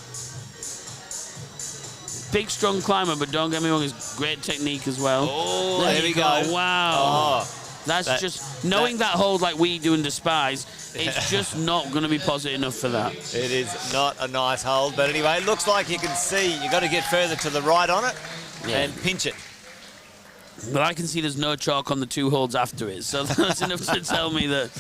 Big, strong climber, but don't get me wrong, it's great technique as well. Oh, there here we go. Wow. Oh, That's just... Knowing that hold like we do and despise, it's just not going to be positive enough for that. It is not a nice hold, but anyway, it looks like you can see you've got to get further to the right on it and pinch it. But I can see there's no chalk on the 2 holes after it, so that's enough to tell me that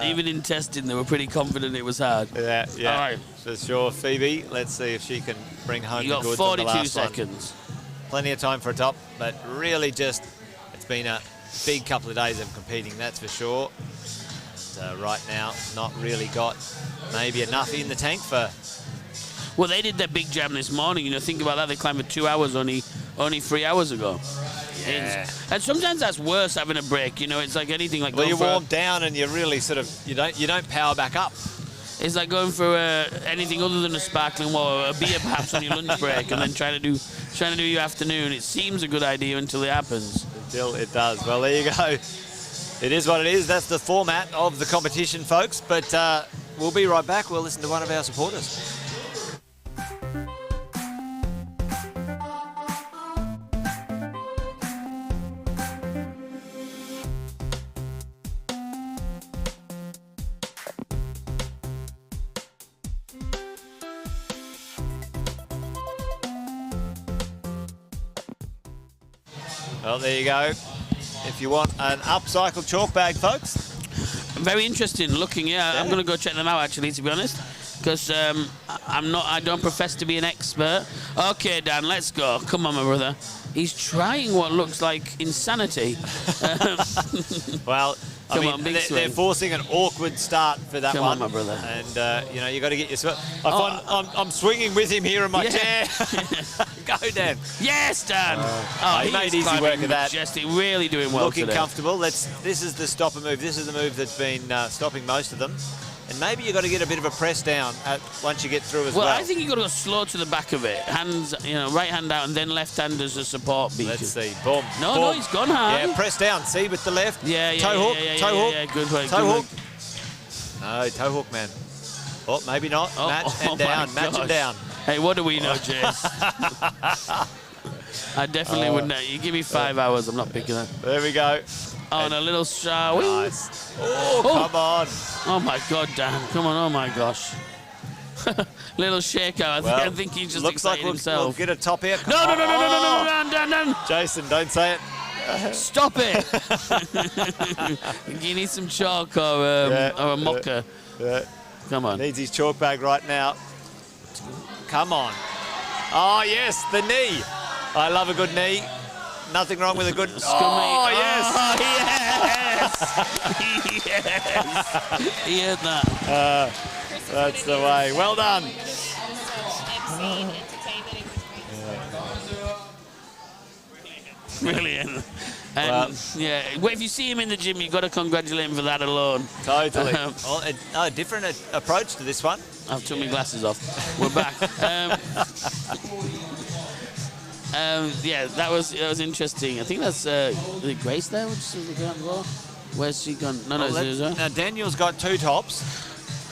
even in testing they were pretty confident it was hard. Yeah, yeah. All right. For sure, Phoebe. Let's see if she can bring home You the got goods on the 42 last seconds. one. Plenty of time for a top, but really just, it's been a big couple of days of competing, that's for sure. And, right now, not really got maybe enough in the tank for... Well, they did their big jam this morning. You know, think about that. They climbed for 2 hours only 3 hours ago. Yeah. And sometimes that's worse, having a break. You know, it's like anything. Like Well, going you warm down and you really sort of, you don't power back up. It's like going for anything other than a sparkling water, a beer perhaps on your lunch break, and then trying to do your afternoon. It seems a good idea until it happens. Until it does. Well, there you go. It is what it is. That's the format of the competition, folks. But we'll be right back. We'll listen to one of our supporters. Well, there you go. If you want an upcycled chalk bag, folks. Very interesting looking, yeah. I'm going to go check them out, actually, to be honest, because I don't profess to be an expert. Okay, Dan, let's go. Come on, my brother. He's trying what looks like insanity. Well, I mean, they're forcing an awkward start for that Come one. on, my brother. And, you know, you got to get your... I'm swinging with him here in my chair. Go, Dan. Yes, Dan. He made easy work of that. Majestic, really doing well Looking today. comfortable. This is the stopper move. This is the move that's been stopping most of them. And maybe you've got to get a bit of a press down once you get through as well. Well, I think you've got to go slow to the back of it. Hands, you know, right hand out and then left hand as a support beacon. Let's see. Boom. No, boom. no, he's gone hard. Yeah, press down. See, with the left. Yeah, toe hook. Toe hook. Yeah, good work. Toe good hook. work. No, toe hook, man. Oh, maybe not. Match and down. Match and down. Hey, what do we know, Jace? I definitely wouldn't. You give me 5 hours, I'm not picking that. There we go. Oh, and a little shower. Nice. Oh, come on. Oh, my God, Dan. Come on. Oh, my gosh. Little shakeout. I think he just looks excited like himself. we'll get a top here. No, Dan. Jason, don't say it. Stop it. You need some chalk or a mocha. Come on. Needs his chalk bag right now. Come on. Oh, yes, the knee. I love a good knee. Nothing wrong with a good... Oh, yes. Oh, yes. Yes. He heard that. That's the way. Well done. Brilliant. And if you see him in the gym, you've got to congratulate him for that alone. Totally. A different approach to this one. I've took my glasses off. We're back. Yeah, that was interesting. I think that's is it Grace there? Where's she gone? No, now Daniel's got 2 tops,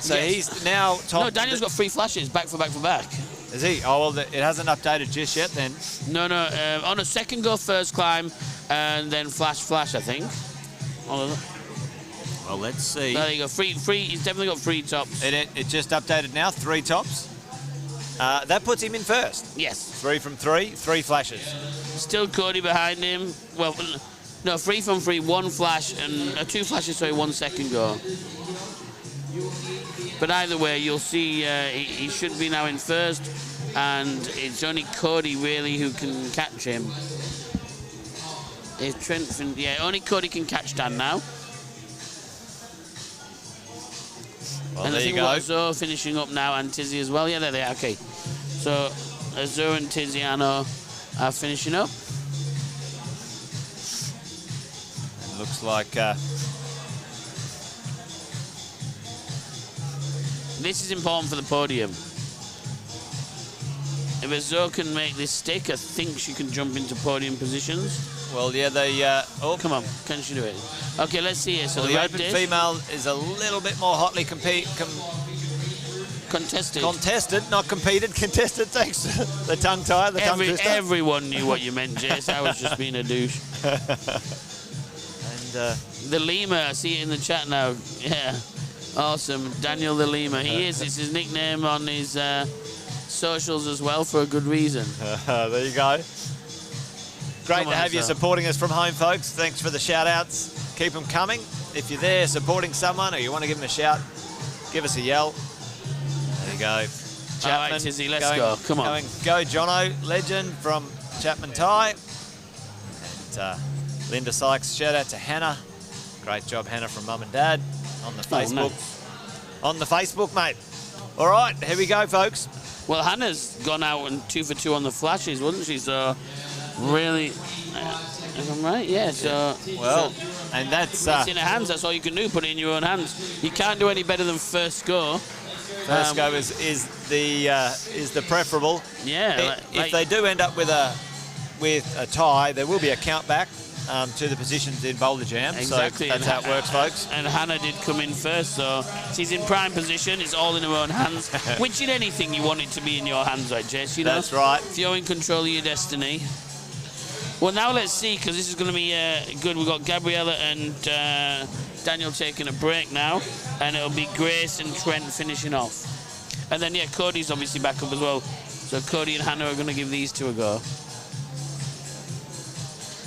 so he's now top. No, Daniel's got 3 flashes, back for back. Is he? Oh well, it hasn't updated just yet then. No. On a second go, first climb, and then flash. I think. Well, let's see. There you go. Free. He's definitely got 3 tops. It just updated now. 3 tops. That puts him in first. Yes. 3 from 3. 3 flashes. Still Cody behind him. Well, no, 3 from 3, 1 flash, and 2 flashes, sorry, 1 second go. But either way, you'll see he should be now in first, and it's only Cody really who can catch him. If Trent, only Cody can catch Dan now. Well, and there I think you go. Azor finishing up now, and Tizzy as well. Yeah, there they are. Okay, so Azor and Tiziano are finishing up. It looks like. This is important for the podium. If Azor can make this stick, I think she can jump into podium positions. Well, yeah, they. Come on, can she do it? Okay, let's see here. So well, the open female is a little bit more hotly contested. Contested, not competed. Contested. Thanks. The tongue tie. The tongue twister. Everyone knew what you meant, Jace. I was just being a douche. And the Lima, I see it in the chat now. Yeah, awesome. Daniel the Lima. He is. It's his nickname on his socials as well for a good reason. there you go. Great to have you supporting us from home, folks. Thanks for the shout-outs. Keep them coming. If you're there supporting someone or you want to give them a shout, give us a yell. There you go. Chapman, all right, Tizzy, let's go. Come on. Go, Jono, legend from Chapman Thai. And Linda Sykes, shout-out to Hannah. Great job, Hannah, from Mum and Dad on the Facebook. Nice. On the Facebook, mate. All right, here we go, folks. Well, Hannah's gone out and 2 for 2 on the flashes, wasn't she? So, really, if I'm right, yeah. So, well, and that's it's in her hands. That's all you can do. Put it in your own hands. You can't do any better than first go. First go is the preferable. Yeah. If they do end up with a tie, there will be a count back to the positions in Boulder Jam. Exactly. So that's how it works, folks. And Hannah did come in first, so she's in prime position. It's all in her own hands. Which in anything you want it to be in your hands, right, Jess? You know? That's right. If you're in control of your destiny. Well, now let's see, because this is going to be good. We've got Gabriella and Daniel taking a break now, and it'll be Grace and Trent finishing off. And then, yeah, Cody's obviously back up as well. So Cody and Hannah are going to give these two a go.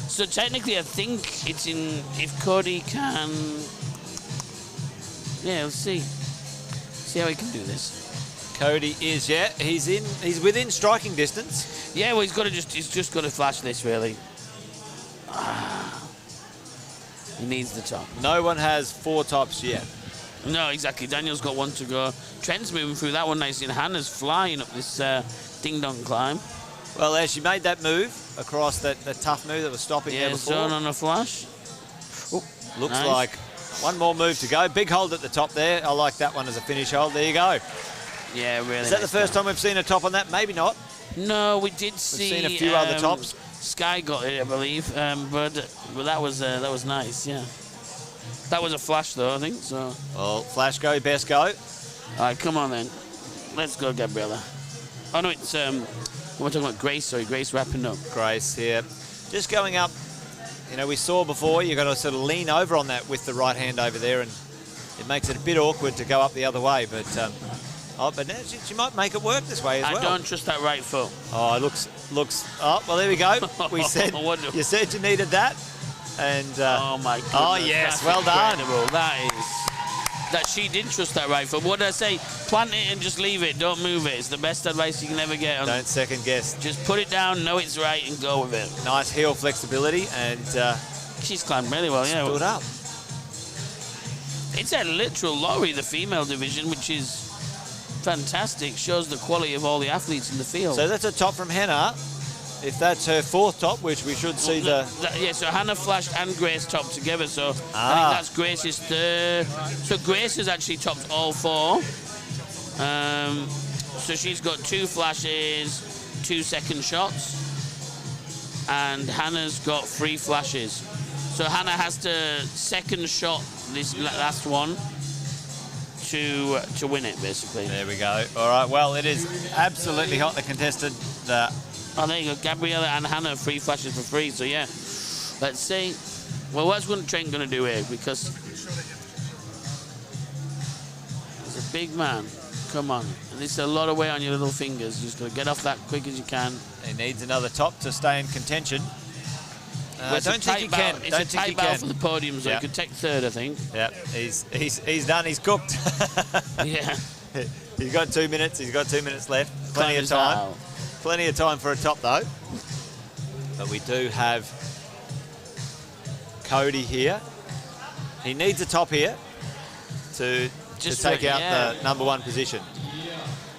So technically, I think it's in, if Cody can, yeah, let's see. See how he can do this. Cody is, yeah, he's within striking distance. Yeah, well, he's just got to flash this, really. He needs the top. No one has 4 tops yet. No, exactly. Daniel's got 1 to go. Trent's moving through that one nicely, and Hannah's flying up this ding-dong climb. Well, there, she made that move across that tough move that was stopping there before. Zone on a flash. Looks Nice. like 1 more move to go. Big hold at the top there. I like that one as a finish hold. There you go. Yeah, really. Is that the first time we've seen a top on that? Maybe not. No, we did see. We've seen a few other tops. Sky got it, I believe, but that was nice. Yeah, that was a flash though, I think. So. Well, flash go, best go. All right, come on then. Let's go, Gabriella. Oh no, it's we're talking about Grace. Sorry, Grace wrapping up. Grace here, just going up. You know, we saw before you've got to sort of lean over on that with the right hand over there, and it makes it a bit awkward to go up the other way. But but now she might make it work this way as well. I don't trust that right foot. Oh, it looks. Oh, well, there we go. We said you said you needed that, and oh my goodness. Oh yes, that's well incredible. done. That she did trust that right foot. What did I say? Plant it and just leave it. Don't move it. It's the best advice you can ever get. Don't second guess. Just put it down, know it's right, and go with it. Nice heel flexibility, and she's climbed really well. Yeah, stood up. It's a literal lorry, the female division, which is fantastic. Shows the quality of all the athletes in the field. So that's a top from Hannah. If that's her 4th top, which we should see yeah, so Hannah flashed and Grace topped together, so I think that's Grace's 3rd. So Grace has actually topped all 4. So she's got 2 flashes, 2 second shots, and Hannah's got 3 flashes. So Hannah has to second shot this last one to win it, basically. There we go. All right, well, it is absolutely hot, the contestant. Oh, there you go. Gabriella and Hannah, 3 flashes for free. So, yeah, let's see. Well, what's Trent going to do here? Because he's a big man. Come on. And this is a lot of weight on your little fingers. You just got to get off that quick as you can. He needs another top to stay in contention. I don't think he can. It's a tight battle for the podium, so he could take 3rd, I think. Yeah, he's done. He's cooked. Yeah. He's got 2 minutes. He's got 2 minutes left. Plenty of time. Plenty of time for a top, though. But we do have Cody here. He needs a top here to take out the #1 position.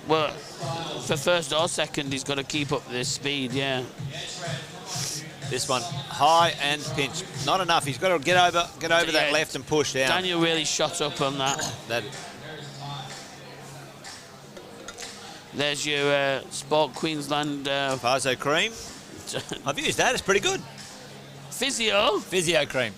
Well, for 1st or 2nd, he's got to keep up this speed, yeah. This one, high and pinch. Not enough. He's got to get over that left and push down. Daniel really shot up on that. There's your Sport Queensland Vaso cream. I've used that. It's pretty good. Physio cream.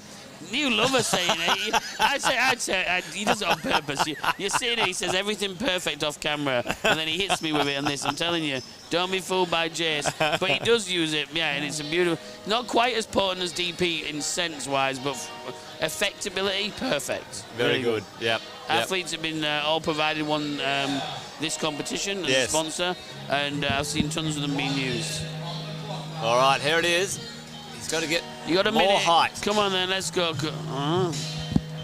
You love us saying it. I'd say he does it on purpose. You're seeing it. He says everything perfect off camera, and then he hits me with it on this. I'm telling you, don't be fooled by Jace. But he does use it, yeah, and it's a beautiful. Not quite as potent as DP in sense-wise, but effectability, perfect. Very good. Yep. Athletes have been all provided this competition as a sponsor, and I've seen tons of them being used. All right, here it is. It's got to get You got a more minute. height. Come on then, let's go.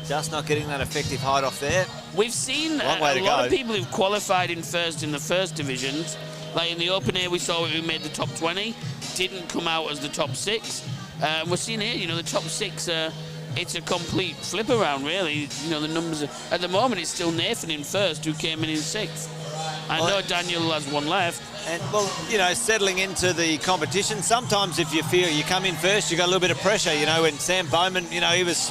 Just not getting that effective height off there. We've seen Long way a to lot go. of people who've qualified in the first divisions. Like in the open air, we saw who made the top 20, didn't come out as the top 6. We're seeing here, you know, the top 6. It's a complete flip around, really. You know, the numbers at the moment. It's still Nathan in first, who came in 6th. I know Daniel has one left. And, well, you know, settling into the competition, sometimes if you feel you come in first, you got a little bit of pressure. You know, when Sam Bowman, you know, he was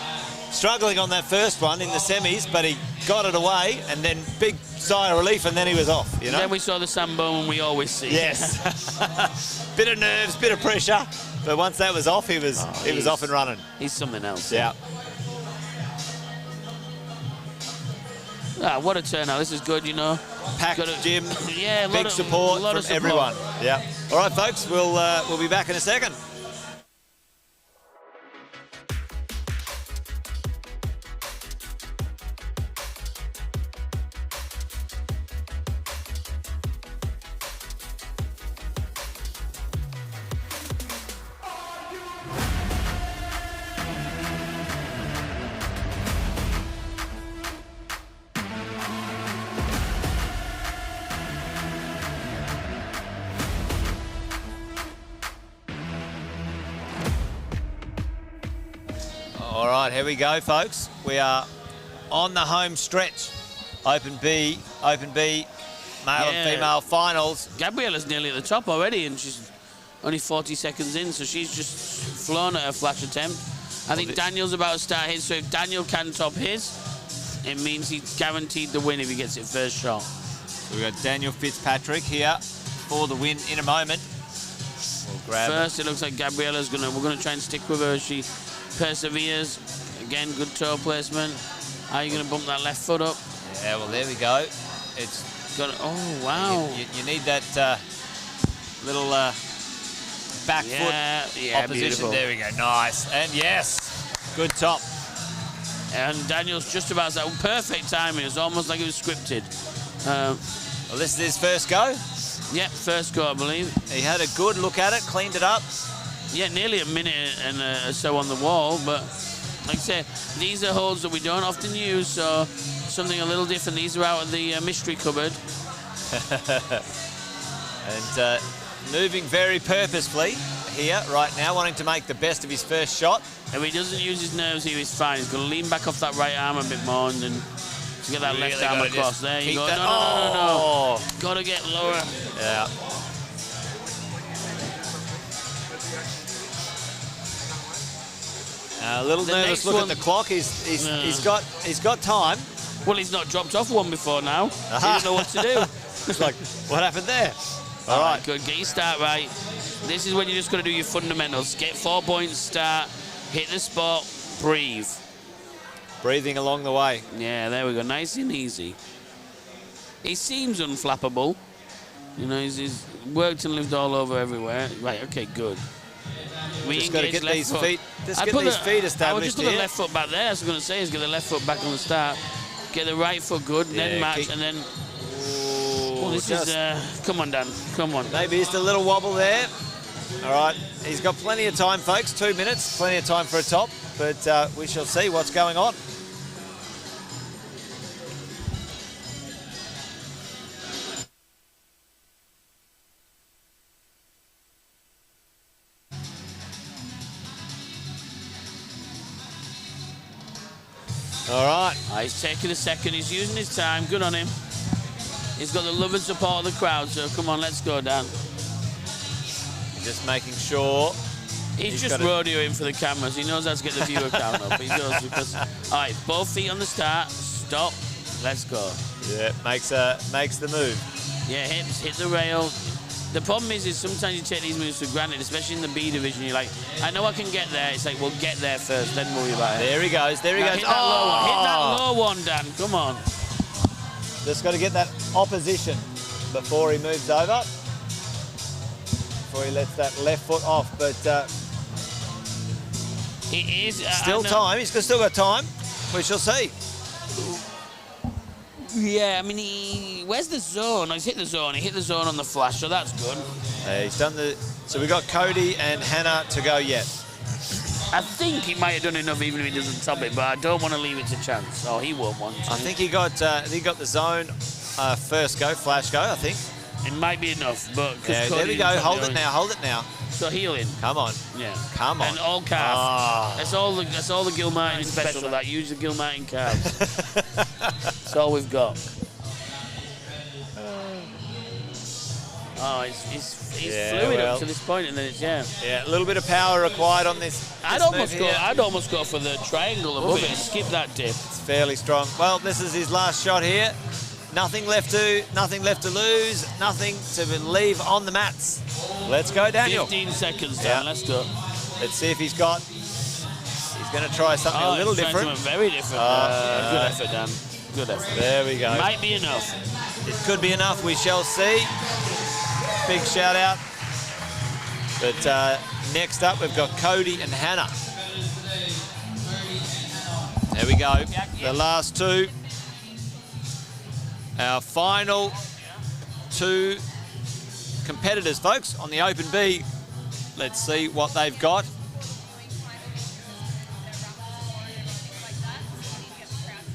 struggling on that first one in the semis, but he got it away, and then big sigh of relief, and then he was off, you know. And then we saw the Sam Bowman we always see. Yes. Bit of nerves, bit of pressure, but once that was off, he was off and running. He's something else. Yeah. Ah, what a turnout. This is good, you know. Packed gym, yeah, big support from everyone. Yeah. All right, folks, we'll be back in a second. All right, here we go, folks. We are on the home stretch. Open B, male and female finals. Gabriella's nearly at the top already, and she's only 40 seconds in, so she's just flown at her flash attempt. I think Daniel's about to start his, so if Daniel can top his, it means he's guaranteed the win if he gets it first shot. So we've got Daniel Fitzpatrick here for the win in a moment. We'll grab First, it looks like Gabriella's we're gonna try and stick with her as she perseveres. Again, good toe placement. Are you going to bump that left foot up? Yeah, well, there we go. It's got. Oh, wow. You need that little back foot opposition. Beautiful. There we go. Nice. And yes, good top. And Daniel's just about that. Perfect timing. It's almost like it was scripted. Well, this is his first go. Yeah, first go, I believe. He had a good look at it, cleaned it up. Yeah, nearly a minute and so on the wall, but like I say, these are holds that we don't often use, so something a little different. These are out of the mystery cupboard. And moving very purposefully here right now, wanting to make the best of his first shot. If he doesn't use his nerves here, he's fine. He's going to lean back off that right arm a bit more and then get that left arm across. There you go. No. Got to get lower. Yeah. A little nervous look at the clock. He's got time. Well, he's not dropped off one before now. He doesn't know what to do. It's like, what happened there? All right, good. Get your start right. This is when you're just going to do your fundamentals. Get 4 points, start, hit the spot, breathe. Breathing along the way. Yeah, there we go. Nice and easy. He seems unflappable. You know, he's worked and lived all over everywhere. Right, okay, good. Just got to get these feet. Just get these feet established. I would just put the left foot back there. That's what I was going to say. Is get the left foot back on the start. Get the right foot good, and then match, and then. Oh, this is. Come on, Dan. Come on. Maybe just a little wobble there. All right. He's got plenty of time, folks. 2 minutes. Plenty of time for a top. But we shall see what's going on. All right. He's taking a second. He's using his time. Good on him. He's got the love and support of the crowd, so come on, let's go, Dan. Just making sure. He's just rodeoing for the cameras. He knows how to get the viewer count up. He does because. All right, both feet on the start. Stop. Let's go. Yeah, makes the move. Yeah, hips, hit the rail. The problem is sometimes you take these moves for granted, especially in the B division. You're like, I know I can get there. It's like, well, get there first, then worry about it. There he goes. There he goes. Hit that low one. Hit that low one, Dan. Come on. Just got to get that opposition before he moves over. Before he lets that left foot off. But it is still time. He's still got time. We shall see. Yeah, I mean, where's the zone? He's hit the zone. He hit the zone on the flash, so that's good. He's done the. So we got Cody and Hannah to go yet. I think he might have done enough even if he doesn't top it, but I don't want to leave it to chance. Oh, he won't want to. I think he got the zone first go, flash go, I think. It might be enough, but... Yeah, there we go. Hold it now, hold it now. So healing. Come on. Yeah. Come on. And all calf. Oh. That's all the Gilmartin special, that. Use the Gilmartin calf. That's all we've got. Oh, it's fluid up to this point, and then it's, Yeah, a little bit of power required on this. I'd almost go for the triangle above it and skip that dip. It's fairly strong. Well, this is his last shot here. Nothing left to lose, nothing to leave on the mats. Let's go, Daniel. 15 seconds down, let's go. Let's see if he's going to try something a little different. Something very different. Good effort, Dan. Good effort. There we go. Might be enough. It could be enough, we shall see. Big shout out. But next up, we've got Cody and Hannah. There we go. The last two. Our final two competitors, folks, on the Open B. Let's see what they've got.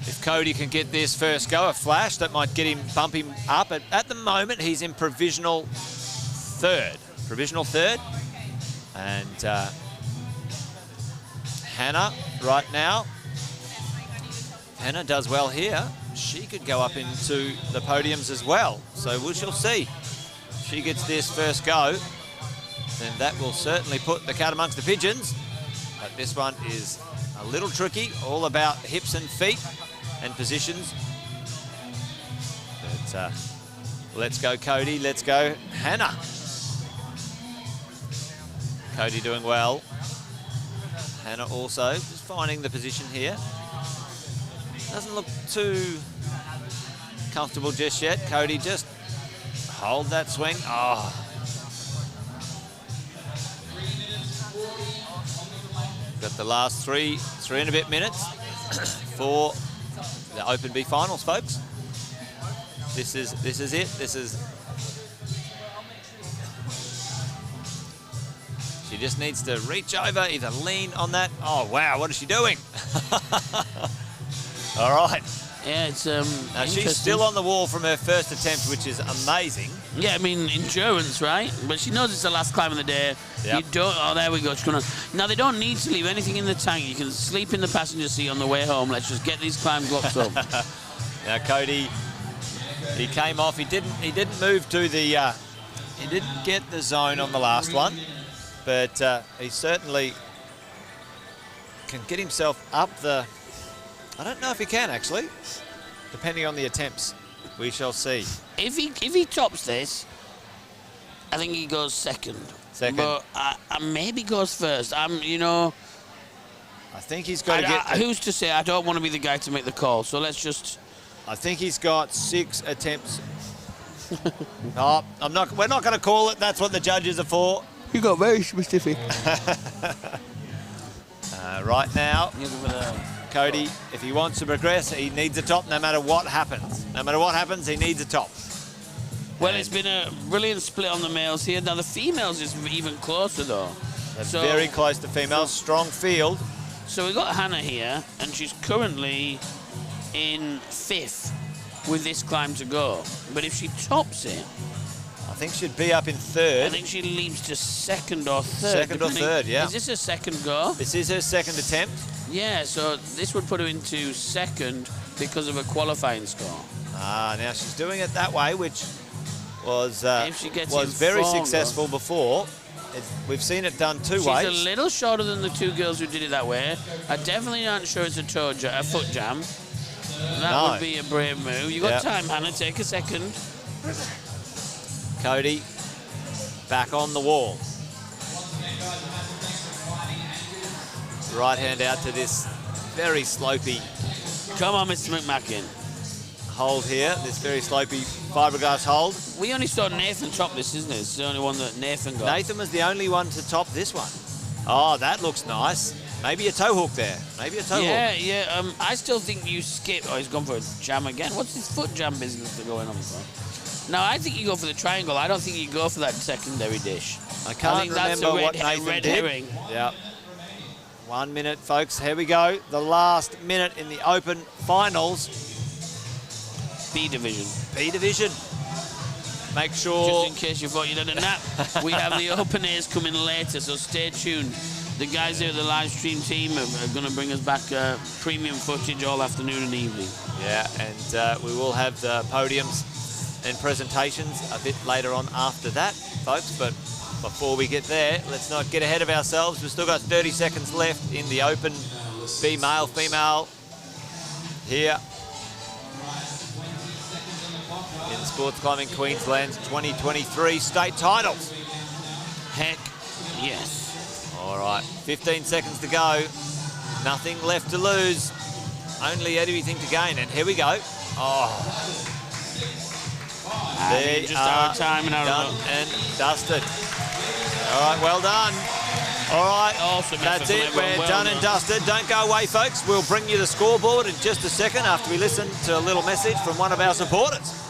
If Cody can get this first go, a flash, that might bump him up. At the moment, he's in provisional third. And Hannah, right now, Hannah does well here. She could go up into the podiums as well. So we shall see. If she gets this first go, then that will certainly put the cat amongst the pigeons. But this one is a little tricky, all about hips and feet and positions. But let's go Cody, let's go Hannah. Cody doing well. Hannah also just finding the position here. Doesn't look too comfortable just yet. Cody, just hold that swing. Oh. Got the last three and a bit minutes for the Open B finals, folks. This is it. She just needs to reach over, either lean on that. Oh wow, what is she doing? All right. Yeah, it's now she's still on the wall from her first attempt, which is amazing. Yeah, I mean, endurance, right? But she knows it's the last climb of the day. Yep. You don't. Oh, there we go. She's gonna. Now they don't need to leave anything in the tank. You can sleep in the passenger seat on the way home. Let's just get these climbs locked up. Now Cody, he came off. He didn't move to the. He didn't get the zone on the last one, but he certainly can get himself up the. I don't know if he can, actually, depending on the attempts. We shall see. If he tops this, I think he goes second. But maybe goes first. I think he's got to get... who's to say? I don't want to be the guy to make the call, so let's just... I think he's got 6 attempts. No, we're not going to call it. That's what the judges are for. You got very specific. Right now... Cody, if he wants to progress, he needs a top no matter what happens. No matter what happens, he needs a top. Well, it's been a brilliant split on the males here. Now, the females is even closer, though. They're very close to females. Strong field. So we've got Hannah here, and she's currently in 5th with this climb to go. But if she tops it... I think she'd be up in 3rd. I think she leaps to 2nd or 3rd. 2nd or 3rd, yeah. Is this her second go? This is her second attempt. Yeah, so this would put her into 2nd because of a qualifying score. Now she's doing it that way, which was was very successful before. We've seen it done two ways. She's a little shorter than the 2 girls who did it that way. I definitely aren't sure it's a foot jam. That would be a brave move. You got time, Hannah. Take a second. Cody back on the wall. Right hand out to this very slopey. Come on, Mr. McMacken. Hold here, this very slopey fiberglass hold. We only saw Nathan top this, isn't it? It's the only one that Nathan got. Nathan was the only one to top this one. Oh, that looks nice. Maybe a toe hook there. Maybe a toe hook. Yeah. I still think you skip. Oh, he's gone for a jam again. What's this foot jam business they're going on for? No, I think you go for the triangle. I don't think you go for that secondary dish. I can't remember what Nathan red did. herring. Yeah. 1 minute, folks. Here we go. The last minute in the Open finals. B division. B division. Make sure... Just in case you thought you'd had a nap, we have the Open Airs coming later, so stay tuned. The guys here at the live stream team are going to bring us back premium footage all afternoon and evening. Yeah, and we will have the podiums and presentations a bit later on after that, folks. But before we get there, let's not get ahead of ourselves. We've still got 30 seconds left in the Open female here in Sports Climbing Queensland's 2023 state titles. Heck yes. All right, 15 seconds to go. Nothing left to lose. Only everything to gain. And here we go. Oh. They just are our time and our done and dusted. All right, well done. All right, awesome. That's it. We're done and dusted. Don't go away, folks. We'll bring you the scoreboard in just a second after we listen to a little message from one of our supporters.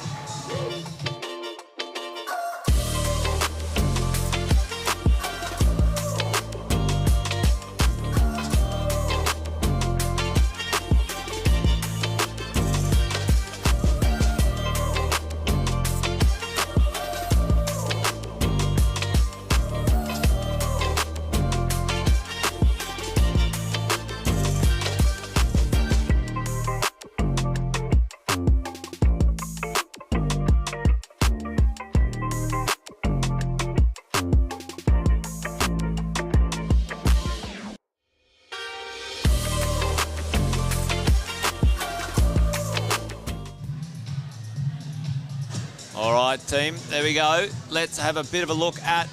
All right, team, there we go. Let's have a bit of a look at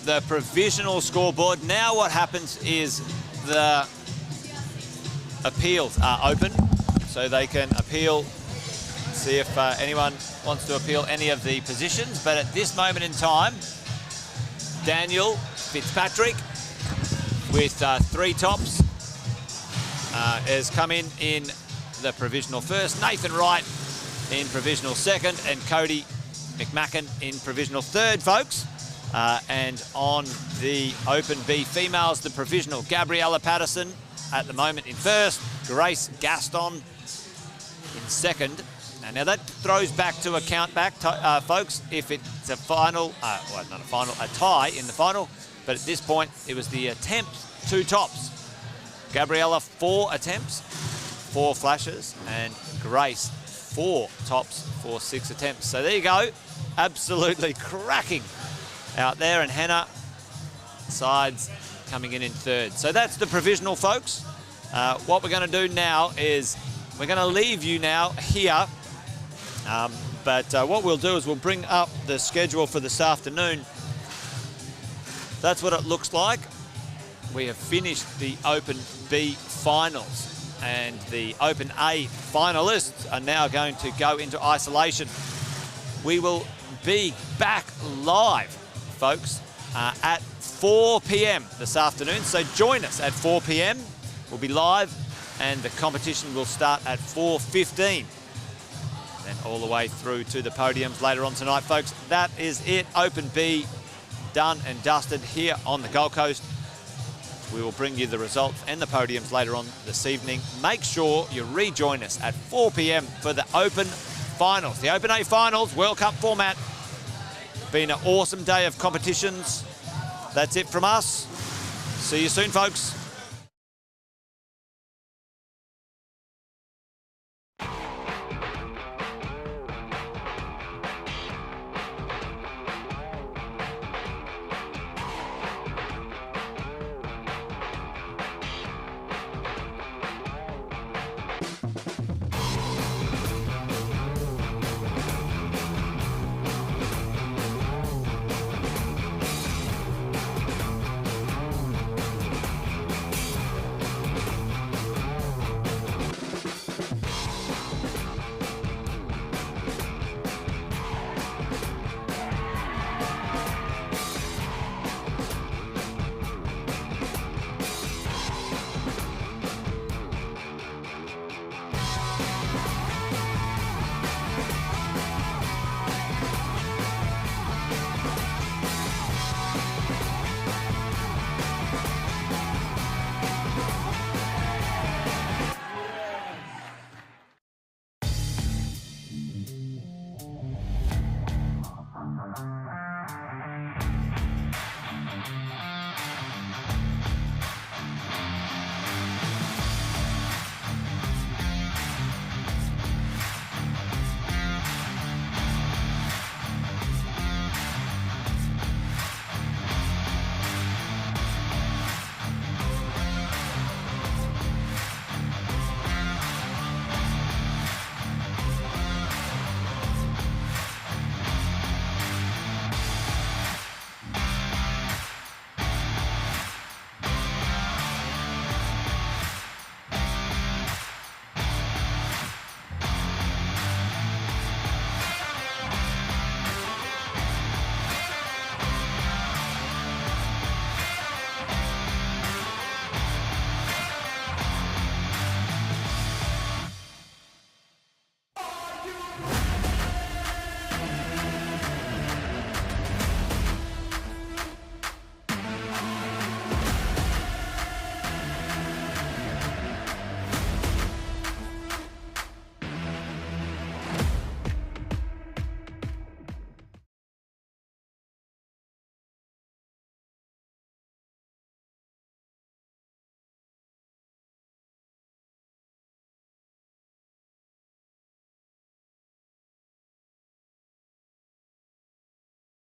the provisional scoreboard. Now what happens is the appeals are open, so they can appeal, see if anyone wants to appeal any of the positions. But at this moment in time, Daniel Fitzpatrick with 3 tops has come in the provisional first. Nathan Wright in provisional second, and Cody McMacken in provisional third, folks. And on the Open B females, the provisional, Gabriella Patterson at the moment in first, Grace Gaston in second. And now that throws back to a count back, folks, if it's a final, well, not a final, a tie in the final. But at this point, it was the attempts, 2 tops. Gabriella, 4 attempts, 4 flashes, and Grace, 4 tops for 6 attempts. So there you go. Absolutely cracking out there. And Hannah Sides coming in third. So that's the provisional, folks. What we're going to do now is we're going to leave you now here. But what we'll do is we'll bring up the schedule for this afternoon. That's what it looks like. We have finished the Open B finals, and the Open A finalists are now going to go into isolation. We will be back live, folks, at 4 p.m. this afternoon. So join us at 4 p.m. We'll be live, and the competition will start at 4:15. Then all the way through to the podiums later on tonight, folks. That is it. Open B done and dusted here on the Gold Coast. We will bring you the results and the podiums later on this evening. Make sure you rejoin us at 4 p.m. for the Open Finals. The Open A Finals, World Cup format. Been an awesome day of competitions. That's it from us. See you soon, folks.